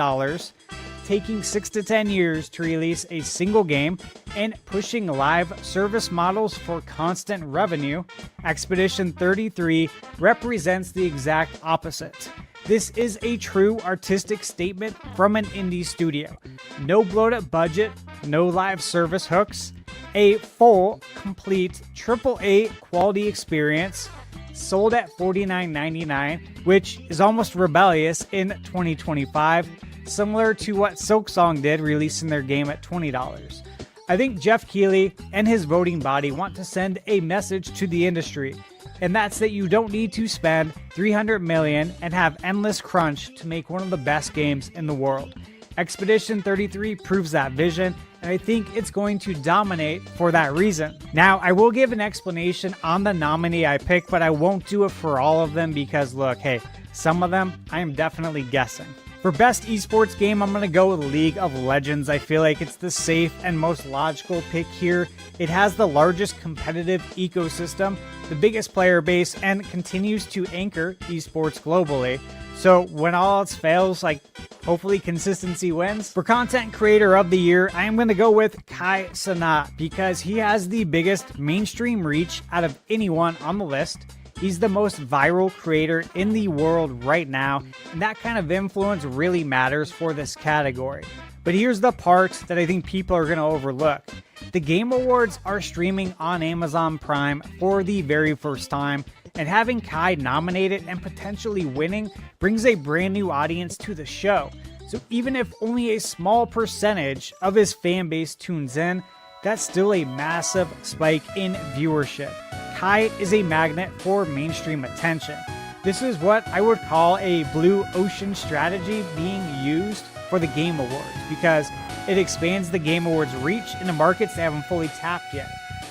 taking 6 to 10 years to release a single game, and pushing live service models for constant revenue, Expedition 33 represents the exact opposite. This is a true artistic statement from an indie studio. No bloated budget, no live service hooks, a full, complete AAA quality experience, sold at $49.99, which is almost rebellious in 2025, similar to what Silksong did releasing their game at $20. I think Jeff Keighley and his voting body want to send a message to the industry, and that's that you don't need to spend $300 million and have endless crunch to make one of the best games in the world. Expedition 33 proves that vision, and I think it's going to dominate for that reason. Now, I will give an explanation on the nominee I picked, but I won't do it for all of them because, look, hey, some of them I am definitely guessing. For best esports game, I'm going to go with League of Legends. I feel like it's the safe and most logical pick here. It has the largest competitive ecosystem, the biggest player base, and continues to anchor esports globally. So when all else fails, like hopefully consistency wins. For content creator of the year, I am going to go with Kai Cenat because he has the biggest mainstream reach out of anyone on the list. He's the most viral creator in the world right now, and that kind of influence really matters for this category. But here's the part that I think people are going to overlook. The Game Awards are streaming on Amazon Prime for the very first time, and having Kai nominated and potentially winning brings a brand new audience to the show. So even if only a small percentage of his fan base tunes in, that's still a massive spike in viewership. Kai is a magnet for mainstream attention. This is what I would call a blue ocean strategy being used for the Game Awards because it expands the Game Awards' reach into markets they haven't fully tapped yet.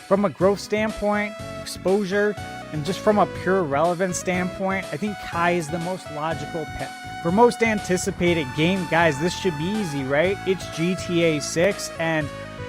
From a growth standpoint, exposure, and just from a pure relevance standpoint, I think Kai is the most logical pick. For most anticipated game, guys, this should be easy, right? It's GTA 6, and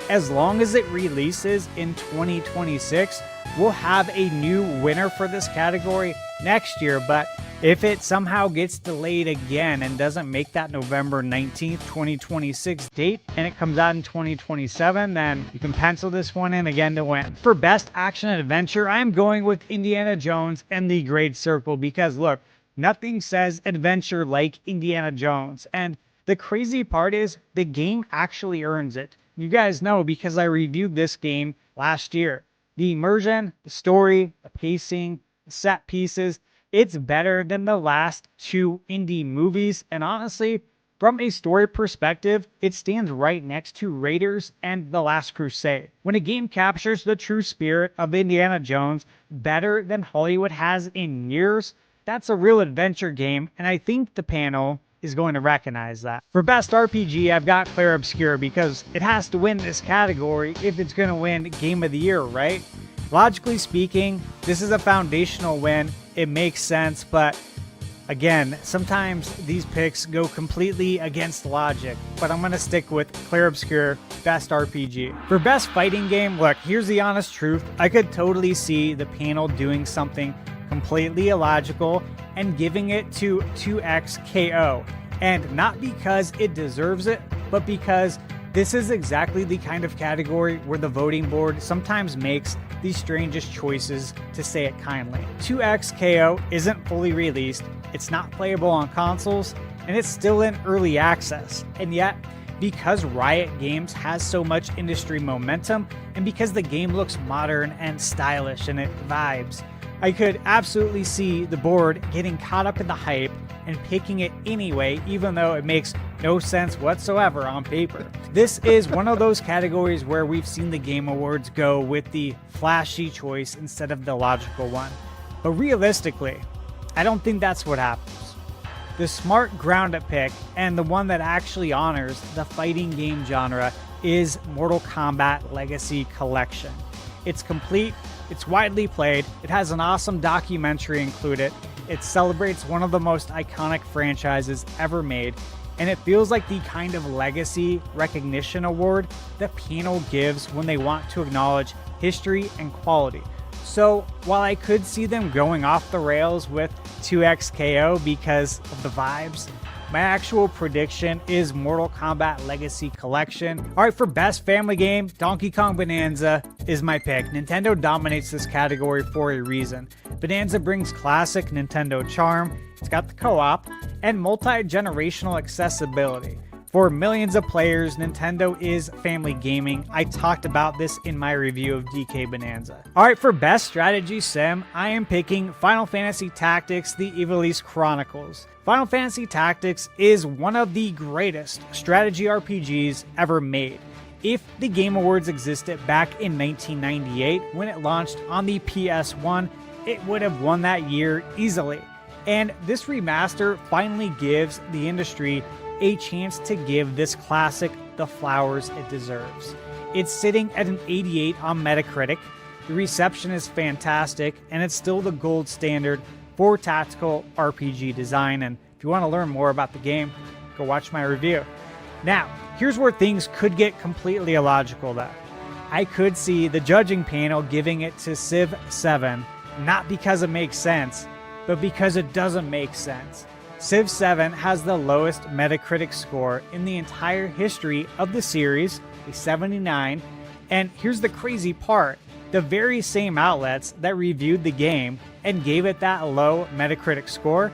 as long as it releases in 2026, we'll have a new winner for this category next year. But if it somehow gets delayed again and doesn't make that November 19th, 2026 date, and it comes out in 2027, then you can pencil this one in again to win. For best action adventure, I'm going with Indiana Jones and the Great Circle because look, nothing says adventure like Indiana Jones. And the crazy part is the game actually earns it. You guys know because I reviewed this game last year. The immersion, the story, the pacing, the set pieces, it's better than the last two indie movies. And honestly, from a story perspective, it stands right next to Raiders and The Last Crusade. When a game captures the true spirit of Indiana Jones better than Hollywood has in years, that's a real adventure game, and I think the panel is going to recognize that. For best RPG, I've got Clair Obscur because it has to win this category if it's going to win Game of the Year, right? Logically speaking, this is a foundational win. It makes sense, but again, sometimes these picks go completely against logic, but I'm going to stick with Clair Obscur, best RPG. For best fighting game, look, here's the honest truth. I could totally see the panel doing something completely illogical and giving it to 2XKO. And not because it deserves it, but because this is exactly the kind of category where the voting board sometimes makes the strangest choices, to say it kindly. 2XKO isn't fully released, it's not playable on consoles, and it's still in early access. And yet, because Riot Games has so much industry momentum, and because the game looks modern and stylish and it vibes, I could absolutely see the board getting caught up in the hype and picking it anyway, even though it makes no sense whatsoever on paper. This is one of those categories where we've seen the Game Awards go with the flashy choice instead of the logical one. But realistically, I don't think that's what happens. The smart ground-up pick, and the one that actually honors the fighting game genre, is Mortal Kombat Legacy Collection. It's complete, it's widely played, it has an awesome documentary included, it celebrates one of the most iconic franchises ever made, and it feels like the kind of legacy recognition award the panel gives when they want to acknowledge history and quality. So while I could see them going off the rails with 2XKO because of the vibes, my actual prediction is Mortal Kombat Legacy Collection. All right, for best family game, Donkey Kong Bonanza is my pick. Nintendo dominates this category for a reason. Bonanza brings classic Nintendo charm, it's got the co-op, and multi-generational accessibility. For millions of players, Nintendo is family gaming. I talked about this in my review of DK Bonanza. All right, for best strategy sim, I am picking Final Fantasy Tactics: The Ivalice Chronicles. Final Fantasy Tactics is one of the greatest strategy RPGs ever made. If the Game Awards existed back in 1998 when it launched on the PS1, it would have won that year easily. And this remaster finally gives the industry a chance to give this classic the flowers it deserves. It's sitting at an 88 on Metacritic, the reception is fantastic, and it's still the gold standard for tactical RPG design. And if you want to learn more about the game, go watch my review. Now, here's where things could get completely illogical though. I could see the judging panel giving it to Civ 7, not because it makes sense, but because it doesn't make sense. Civ 7 has the lowest Metacritic score in the entire history of the series, a 79, and here's the crazy part. The very same outlets that reviewed the game and gave it that low Metacritic score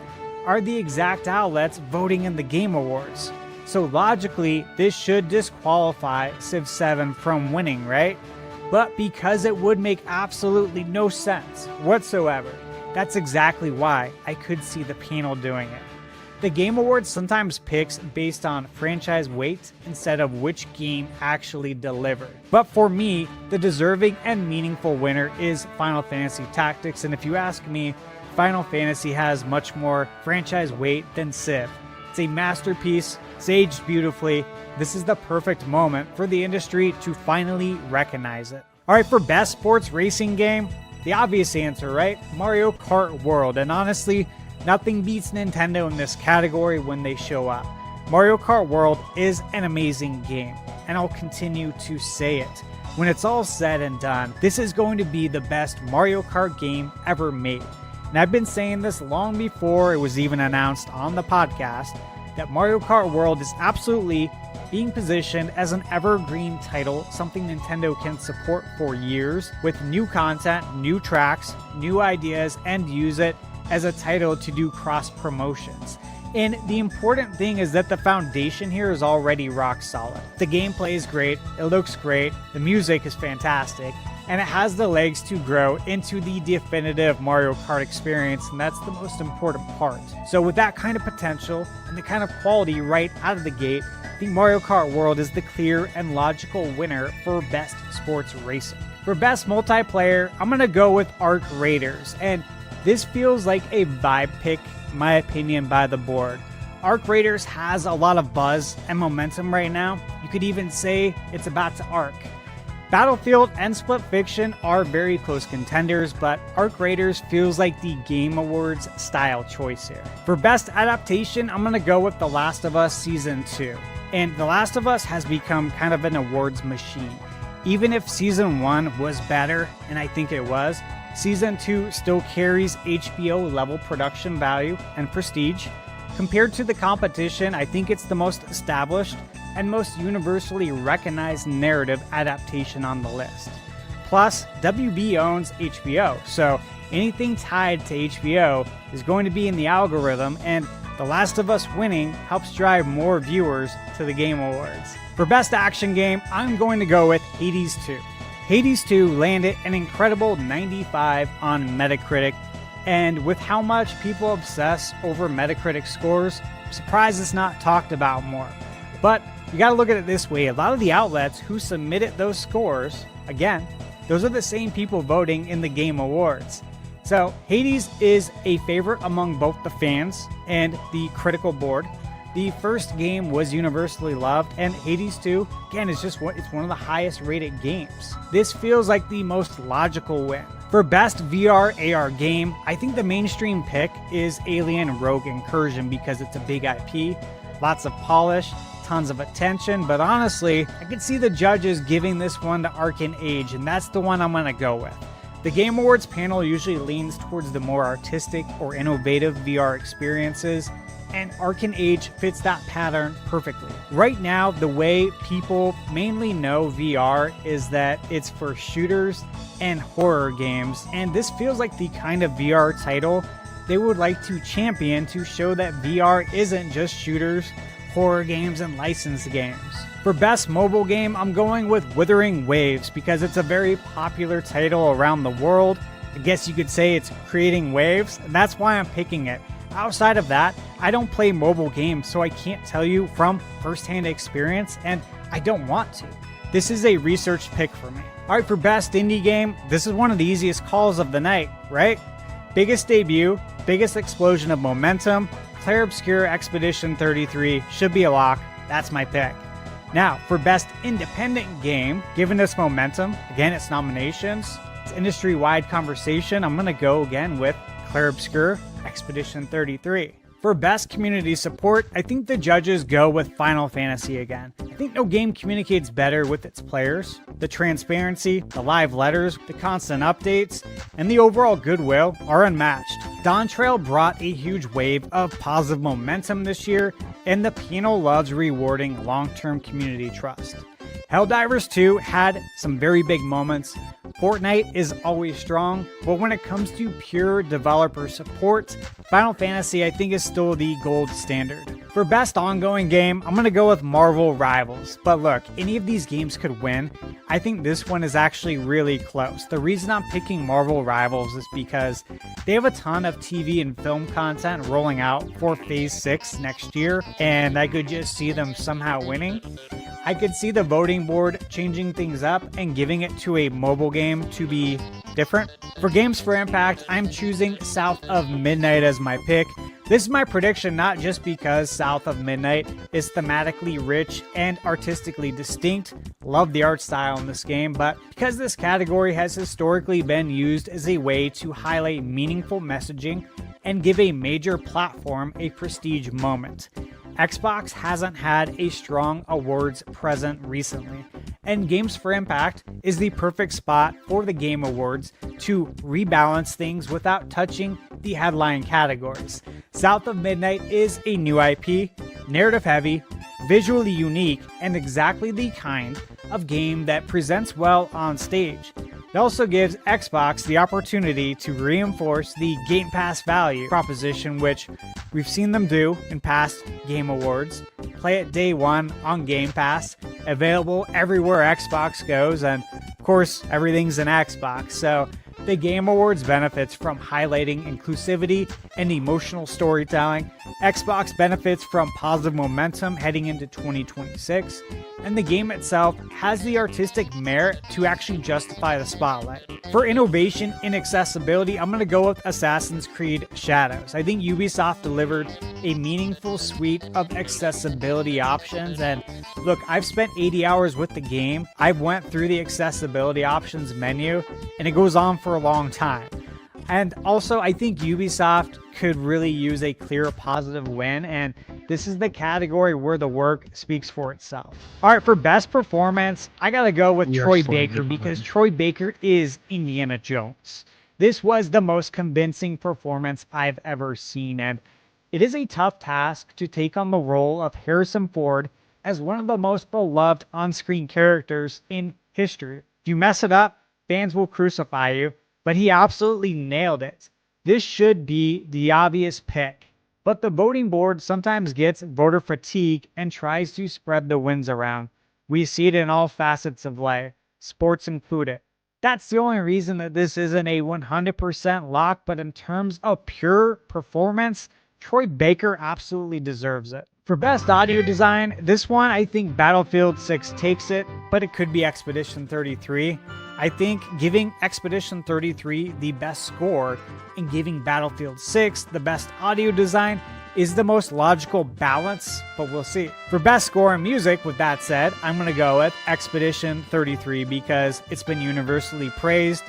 are the exact outlets voting in the Game Awards. So logically, this should disqualify Civ 7 from winning, right? But because it would make absolutely no sense whatsoever, that's exactly why I could see the panel doing it. The Game Awards sometimes picks based on franchise weight instead of which game actually delivered. But for me, the deserving and meaningful winner is Final Fantasy Tactics, and if you ask me, Final Fantasy has much more franchise weight than Civ. It's a masterpiece, it's aged beautifully. This is the perfect moment for the industry to finally recognize it. Alright, for best sports racing game, the obvious answer, right? Mario Kart World. And honestly, Nothing beats Nintendo in this category when they show up. Mario Kart World is an amazing game, and I'll continue to say it. When it's all said and done, this is going to be the best Mario Kart game ever made. And I've been saying this long before it was even announced on the podcast, that Mario Kart World is absolutely being positioned as an evergreen title, something Nintendo can support for years with new content, new tracks, new ideas, and use it as a title to do cross promotions. And the important thing is that the foundation here is already rock solid. The gameplay is great, it looks great, the music is fantastic, and it has the legs to grow into the definitive Mario Kart experience, and that's the most important part. So with that kind of potential and the kind of quality right out of the gate, I think Mario Kart World is the clear and logical winner for Best Sports Racing. For Best Multiplayer, I'm going to go with Arc Raiders, and this feels like a vibe pick, in my opinion, by the board. Arc Raiders has a lot of buzz and momentum right now. You could even say it's about to arc. Battlefield and Split Fiction are very close contenders, but Arc Raiders feels like the Game Awards style choice here. For Best Adaptation, I'm going to go with The Last of Us Season 2. And The Last of Us has become kind of an awards machine. Even if Season 1 was better, and I think it was, Season 2 still carries HBO level production value and prestige. Compared to the competition, I think it's the most established and most universally recognized narrative adaptation on the list. Plus, WB owns HBO, so anything tied to HBO is going to be in the algorithm, and The Last of Us winning helps drive more viewers to the Game Awards. For Best Action Game, I'm going to go with Hades 2. Hades 2 landed an incredible 95 on Metacritic, and with how much people obsess over Metacritic scores, I'm surprised it's not talked about more. But you gotta look at it this way, a lot of the outlets who submitted those scores, again, those are the same people voting in the Game Awards. So Hades is a favorite among both the fans and the critical board. The first game was universally loved, and Hades 2, again, it's one of the highest rated games. This feels like the most logical win. For Best VR AR Game, I think the mainstream pick is Alien Rogue Incursion because it's a big IP, lots of polish, tons of attention, but honestly, I could see the judges giving this one to Arcane Age, and that's the one I'm gonna go with. The Game Awards panel usually leans towards the more artistic or innovative VR experiences, and Arcane Age fits that pattern perfectly. Right now, the way people mainly know VR is that it's for shooters and horror games, and this feels like the kind of VR title they would like to champion to show that VR isn't just shooters, horror games, and licensed games. For Best Mobile Game, I'm going with Wuthering Waves because it's a very popular title around the world. I guess you could say it's creating waves, and that's why I'm picking it. Outside of that, I don't play mobile games, so I can't tell you from firsthand experience, and I don't want to. This is a research pick for me. Alright, for Best Indie Game, this is one of the easiest calls of the night, right? Biggest debut, biggest explosion of momentum, Clair Obscur Expedition 33 should be a lock. That's my pick. Now, for Best Independent Game, given this momentum, again, its nominations, its industry-wide conversation, I'm going to go again with Clair Obscur Expedition 33. For Best Community Support, I think the judges go with Final Fantasy again. I think no game communicates better with its players. The transparency, the live letters, the constant updates, and the overall goodwill are unmatched. Dawn Trail brought a huge wave of positive momentum this year, and the panel loves rewarding long-term community trust. Helldivers 2 had some very big moments. Fortnite is always strong, but when it comes to pure developer support, Final Fantasy I think is still the gold standard. For Best Ongoing Game, I'm going to go with Marvel Rivals. But look, any of these games could win. I think this one is actually really close. The reason I'm picking Marvel Rivals is because they have a ton of TV and film content rolling out for Phase 6 next year, and I could just see them somehow winning. I could see the voting board changing things up and giving it to a mobile game to be different. For Games for Impact, I'm choosing South of Midnight as my pick. This is my prediction not just because South of Midnight is thematically rich and artistically distinct, love the art style in this game, but because this category has historically been used as a way to highlight meaningful messaging and give a major platform a prestige moment. Xbox hasn't had a strong awards present recently, and Games for Impact is the perfect spot for the Game Awards to rebalance things without touching the headline categories. South of Midnight is a new IP, narrative heavy, visually unique, and exactly the kind of game that presents well on stage. It also gives Xbox the opportunity to reinforce the Game Pass value proposition, which we've seen them do in past Game Awards. Play it day one on Game Pass, available everywhere Xbox goes, and of course, everything's an Xbox. So the Game Awards benefits from highlighting inclusivity and emotional storytelling. Xbox benefits from positive momentum heading into 2026. And the game itself has the artistic merit to actually justify the spotlight. For innovation in accessibility, I'm going to go with Assassin's Creed Shadows. I think Ubisoft delivered a meaningful suite of accessibility options. And look, I've spent 80 hours with the game. I've went through the accessibility options menu, and it goes on for a long time. And also, I think Ubisoft could really use a clear positive win, and this is the category where the work speaks for itself. All right, for best performance, I gotta go with Troy Baker because Troy Baker is Indiana Jones. This was the most convincing performance I've ever seen, and it is a tough task to take on the role of Harrison Ford as one of the most beloved on-screen characters in history. If you mess it up, fans will crucify you, but he absolutely nailed it. This should be the obvious pick, but the voting board sometimes gets voter fatigue and tries to spread the wins around. We see it in all facets of life, sports included. That's the only reason that this isn't a 100% lock, but in terms of pure performance, Troy Baker absolutely deserves it. For best audio design, this one I think Battlefield 6 takes it, but it could be Expedition 33. I think giving Expedition 33 the best score and giving Battlefield 6 the best audio design is the most logical balance, but we'll see. For best score and music, with that said, I'm going to go with Expedition 33 because it's been universally praised.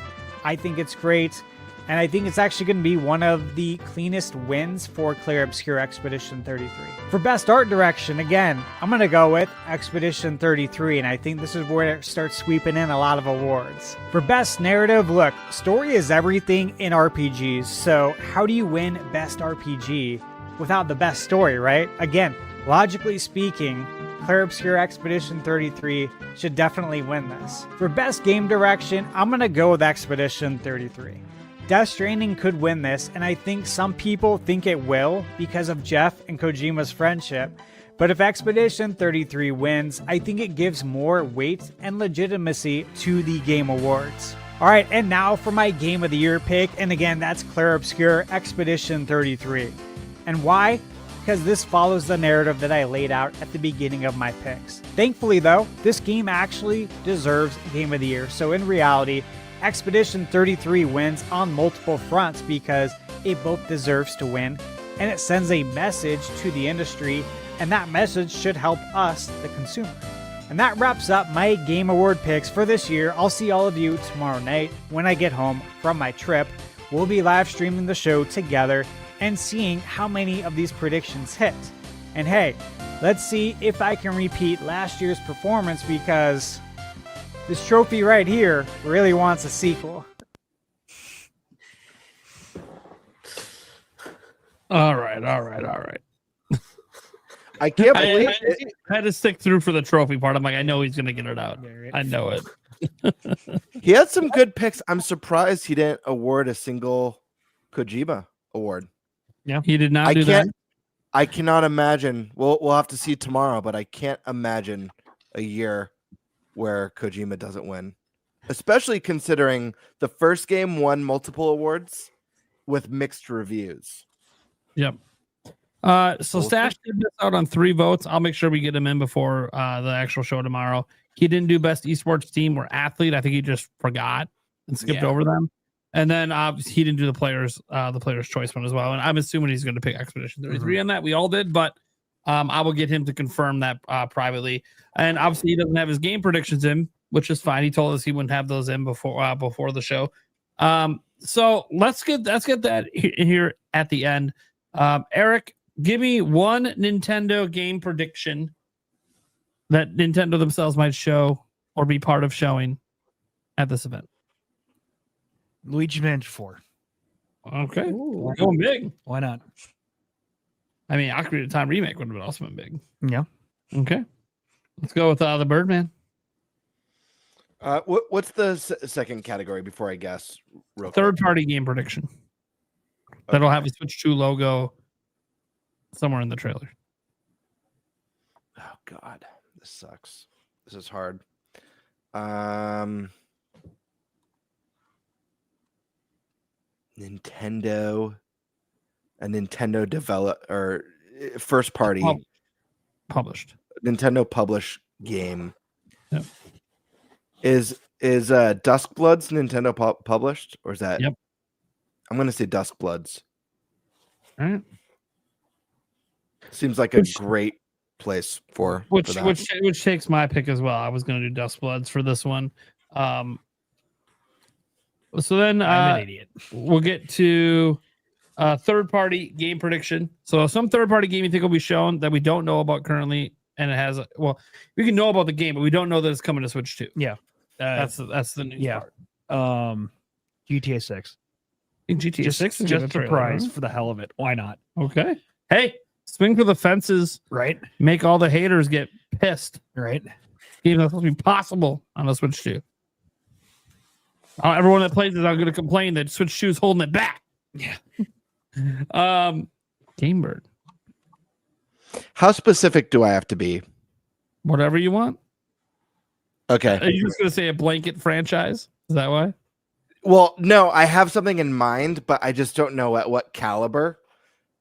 I think it's great, and I think it's actually going to be one of the cleanest wins for Clear Obscure Expedition 33. For best art direction, again, I'm going to go with Expedition 33, and I think this is where it starts sweeping in a lot of awards. For best narrative, look, story is everything in RPGs, so how do you win best RPG without the best story, right? Again, logically speaking, Clear Obscure Expedition 33 should definitely win this. For best game direction, I'm going to go with Expedition 33. Death Stranding could win this, and I think some people think it will because of Jeff and Kojima's friendship. But if Expedition 33 wins, I think it gives more weight and legitimacy to the Game Awards. Alright, and now for my Game of the Year pick, and again, that's Clear Obscure Expedition 33. And why? Because this follows the narrative that I laid out at the beginning of my picks. Thankfully though, this game actually deserves Game of the Year, so in reality, Expedition 33 wins on multiple fronts because it both deserves to win, and it sends a message to the industry, and that message should help us, the consumer. And that wraps up my Game Award picks for this year. I'll see all of you tomorrow night when I get home from my trip. We'll be live streaming the show together and seeing how many of these predictions hit. And hey, let's see if I can repeat last year's performance because this trophy right here really wants a sequel. All right. I can't believe it. I had to stick through for the trophy part. I'm like, I know he's going to get it out. I know it. He had some good picks. I'm surprised he didn't award a single Kojima award. Yeah, he did not do that. I cannot imagine. We'll have to see tomorrow, but I can't imagine a year where Kojima doesn't win, especially considering the first game won multiple awards with mixed reviews. Yep. So Stash did miss out on 3 votes. I'll make sure we get him in before the actual show tomorrow. He didn't do best esports team or athlete. I think he just forgot and skipped over them. And then he didn't do the player's choice one as well. And I'm assuming he's going to pick Expedition 33 on that. We all did, but I will get him to confirm that privately. And obviously he doesn't have his game predictions in, which is fine. He told us he wouldn't have those in before the show. So let's get that here at the end. Eric, give me one Nintendo game prediction that Nintendo themselves might show or be part of showing at this event. Luigi Mansion 4. Okay. Ooh. Going big. Why not? I mean, Ocarina of Time remake would have been also been big. Yeah. Okay. Let's go with the Birdman. What's the second category before I guess? Real quick? Third-party game prediction. That'll have a Switch 2 logo somewhere in the trailer. Oh God, this sucks. This is hard. Nintendo, a Nintendo develop or first party Published. Nintendo published game. Yep. Is Duskbloods Nintendo published, or is that? Yep. I'm gonna say Duskbloods. All right. Seems like a great place for that. Which takes my pick as well. I was going to do Duskbloods for this one. So then I'm an idiot. we'll get to third-party game prediction. So some third-party game you think will be shown that we don't know about currently, and it has we can know about the game, but we don't know that it's coming to Switch 2. Yeah. That's the news part. GTA 6. I think GTA 6 is just a trailer, surprise huh? for the hell of it. Why not? Okay. Hey, swing for the fences. Right. Make all the haters get pissed. Right. Even though it's supposed to be possible on the Switch 2. Everyone that plays it is going to complain that Switch 2 is holding it back. Yeah. Game Bird. How specific do I have to be? Whatever you want. Okay. Are you just going to say a blanket franchise? Is that why? Well, no, I have something in mind, but I just don't know at what caliber.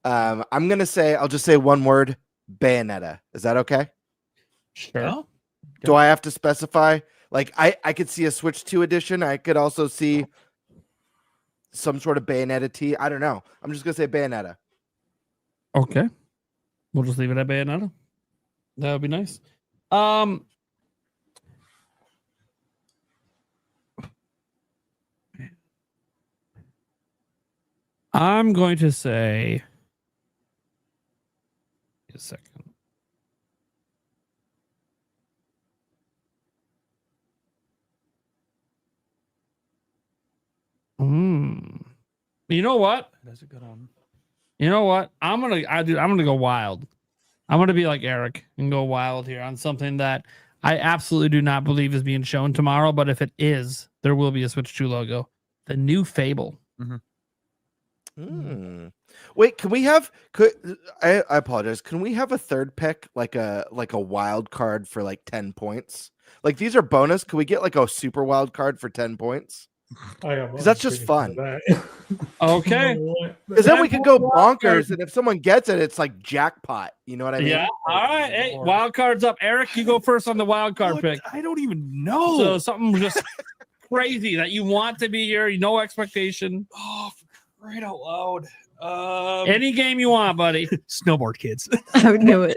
I'm gonna say I'll just say one word: Bayonetta. Is that okay? Sure. Oh, Do I have to specify? Like, I could see a Switch 2 edition. I could also see some sort of Bayonetta T. I don't know. I'm just gonna say Bayonetta. Okay. We'll just leave it at Bayonetta. That would be nice. I'm going to say a second. You know what? That's a good one. You know what? I'm gonna go wild. I'm gonna be like Eric and go wild here on something that I absolutely do not believe is being shown tomorrow. But if it is, there will be a Switch 2 logo. The new Fable. Wait, can we have? I apologize. Can we have a third pick, like a wild card for like 10 points? Like, these are bonus. Can we get like a super wild card for 10 points? Because that's just fun. Okay. Because then we could go bonkers, and if someone gets it, it's like jackpot. You know what I mean? Yeah. All right. Hey, wild cards up. Eric, you go first on the wild card pick. I don't even know. So something just crazy that you want to be here. No expectation. Oh, for crying out loud. Any game you want, buddy. Snowboard kids. I knew it.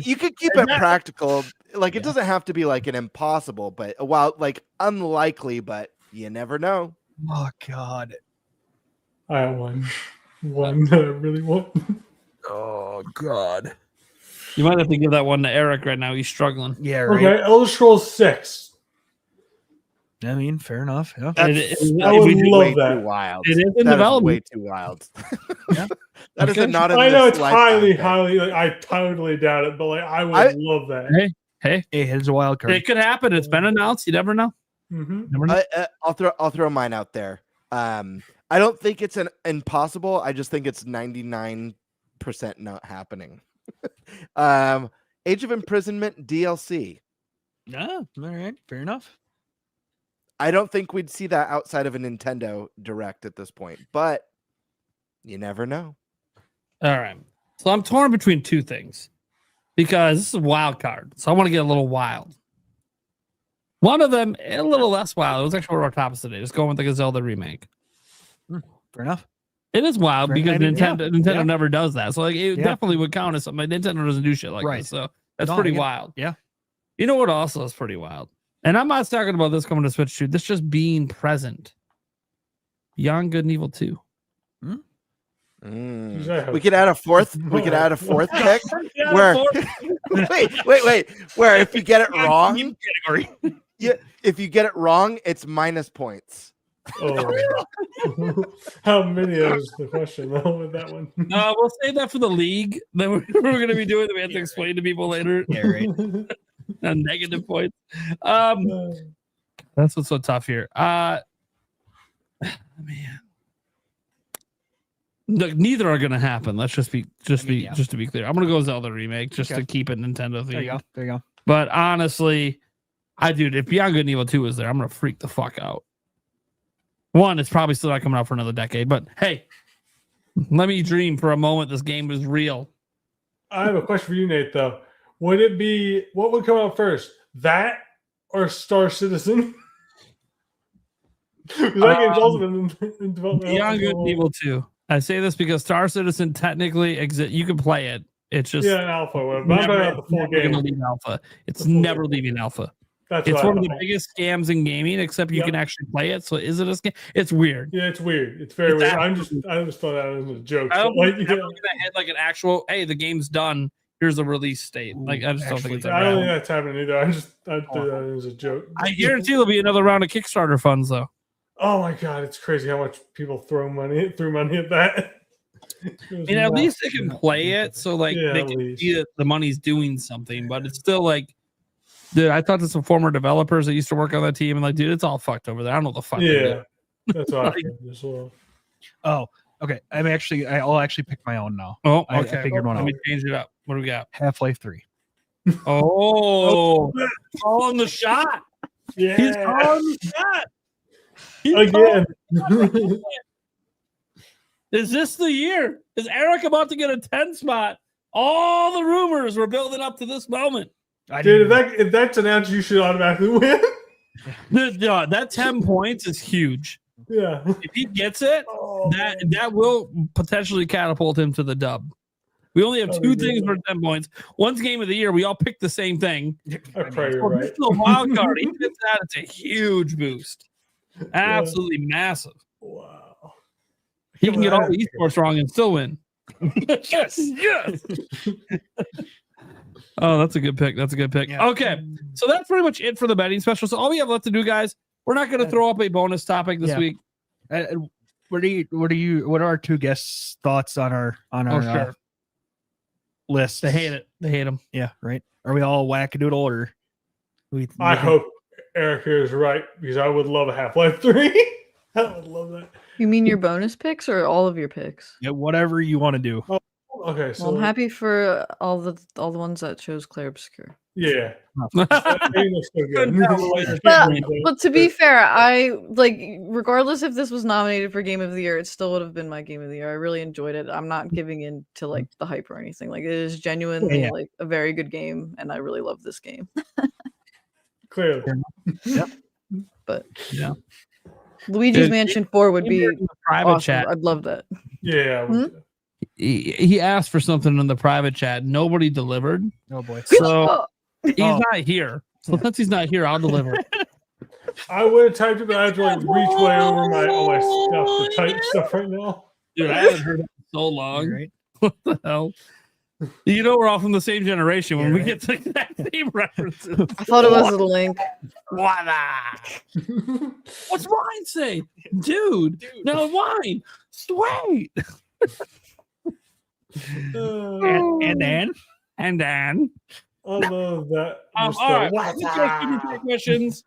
You could keep it practical. Like, it doesn't have to be like an impossible, but like unlikely, but you never know. Oh God. I have one that I really want. Oh God. You might have to give that one to Eric right now. He's struggling. Yeah. Right. Okay, Elder Scrolls 6. I mean, fair enough. Yeah. I It would love way that. too wild. is in That is development. way too wild. Yeah. That is Okay. not in I know this it's lifetime highly. Like, I totally doubt it, but like I would love that. Hey, Here's a wild card. it could happen. It's been announced. You never know. Mm-hmm. Never know. I'll throw mine out there. I don't think it's an impossible. I just think it's 99% not happening. Age of Imprisonment DLC. Yeah. All right. Fair enough. I don't think we'd see that outside of a Nintendo Direct at this point, but you never know. All right. So I'm torn between two things because this is a wild card. So I want to get a little wild. One of them, a little less wild. It was actually one of our topics today. Just going with the Zelda remake. Fair enough. It is wild Fair because enough. Nintendo never does that. So like it definitely would count as something. Like, Nintendo doesn't do shit like Right. this. So that's No, pretty yeah. wild. Yeah. You know what also is pretty wild? And I'm not talking about this coming to Switch 2. This just being present. Beyond Good and Evil 2. We could add a fourth. We could add a fourth pick. Where? wait. Where if you get it wrong, if you get it wrong, it's minus points. Oh. How many is the question though with that one? We'll save that for the league that we're going to be doing. That we have to explain to people later. Yeah, right. Negative points. That's what's so tough here. Man, look, neither are going to happen. Let's just to be clear. I'm going to go Zelda remake just to keep it Nintendo themed. There you go. But honestly, if Beyond Good and Evil 2 is there, I'm going to freak the fuck out. One, it's probably still not coming out for another decade, but hey, let me dream for a moment. This game is real. I have a question for you, Nate, though. What would come out first? That or Star Citizen? That game's also been in development. Beyond Good and Evil 2. I say this because Star Citizen technically exists. You can play it. It's just alpha. I'm talking about the full game. Leave alpha. It's never leaving alpha. It's one of the biggest scams in gaming, except you can actually play it. So is it a scam? It's weird. Yeah, it's weird. It's very weird. I just thought that was a joke. I don't think had like an actual, hey, the game's done. Here's a release date. Like I just don't think it's. I don't think that's happening either. I thought that was a joke. I guarantee there'll be another round of Kickstarter funds though. Oh my god, it's crazy how much people threw money at that. And at least they can play it, so like they can see that the money's doing something. But it's still like, dude, I talked to some former developers that used to work on that team, and like, dude, it's all fucked over there. I don't know what the fuck. Yeah, that's what I think as well. Oh, okay. I'll actually pick my own now. Oh, okay. I figured one out. Let me change it up. What do we got? Half-Life 3. Oh, calling the shot. Yeah, he's calling the shot. Again. Is this the year? Is Eric about to get a 10 spot? All the rumors were building up to this moment. Dude, if that's announced, you should automatically win. That 10 points is huge. Yeah. If he gets it, that will potentially catapult him to the dub. We only have two things for 10 points. One's game of the year. We all picked the same thing. I pray you're right. This is a wild card. He gets that. It's a huge boost. Absolutely massive. Wow. He can get all the esports wrong and still win. Yes. Oh, that's a good pick. Yeah. Okay. So that's pretty much it for the betting special. So all we have left to do, guys, we're not going to throw up a bonus topic this week. What are our two guests' thoughts on our list? They hate it. They hate them. Yeah, right. Are we all wackadoodle or I hope Eric here is right, because I would love a Half-Life 3. I would love that. You mean your bonus picks or all of your picks? Yeah, whatever you want to do. Oh, okay, so I'm happy for all the ones that chose Clair Obscur. Yeah. But to be fair, I regardless if this was nominated for Game of the Year, it still would have been my Game of the Year. I really enjoyed it. I'm not giving in to like the hype or anything. Like, it is genuinely like a very good game, and I really love this game. Clearly. Yep. But yeah. Luigi's Mansion 4 would be private awesome. chat. I'd love that. Yeah. He asked for something in the private chat. Nobody delivered. Oh boy. So he's not here. So since he's not here, I'll deliver. I would have typed it, but I had to like reach way over all my stuff to type stuff right now. Dude, I haven't heard it in so long. Right? What the hell? You know we're all from the same generation when we get to that same references. I thought it was a link. What's wine say? Dude. No wine. Sweet. And then I love that. All right. Questions.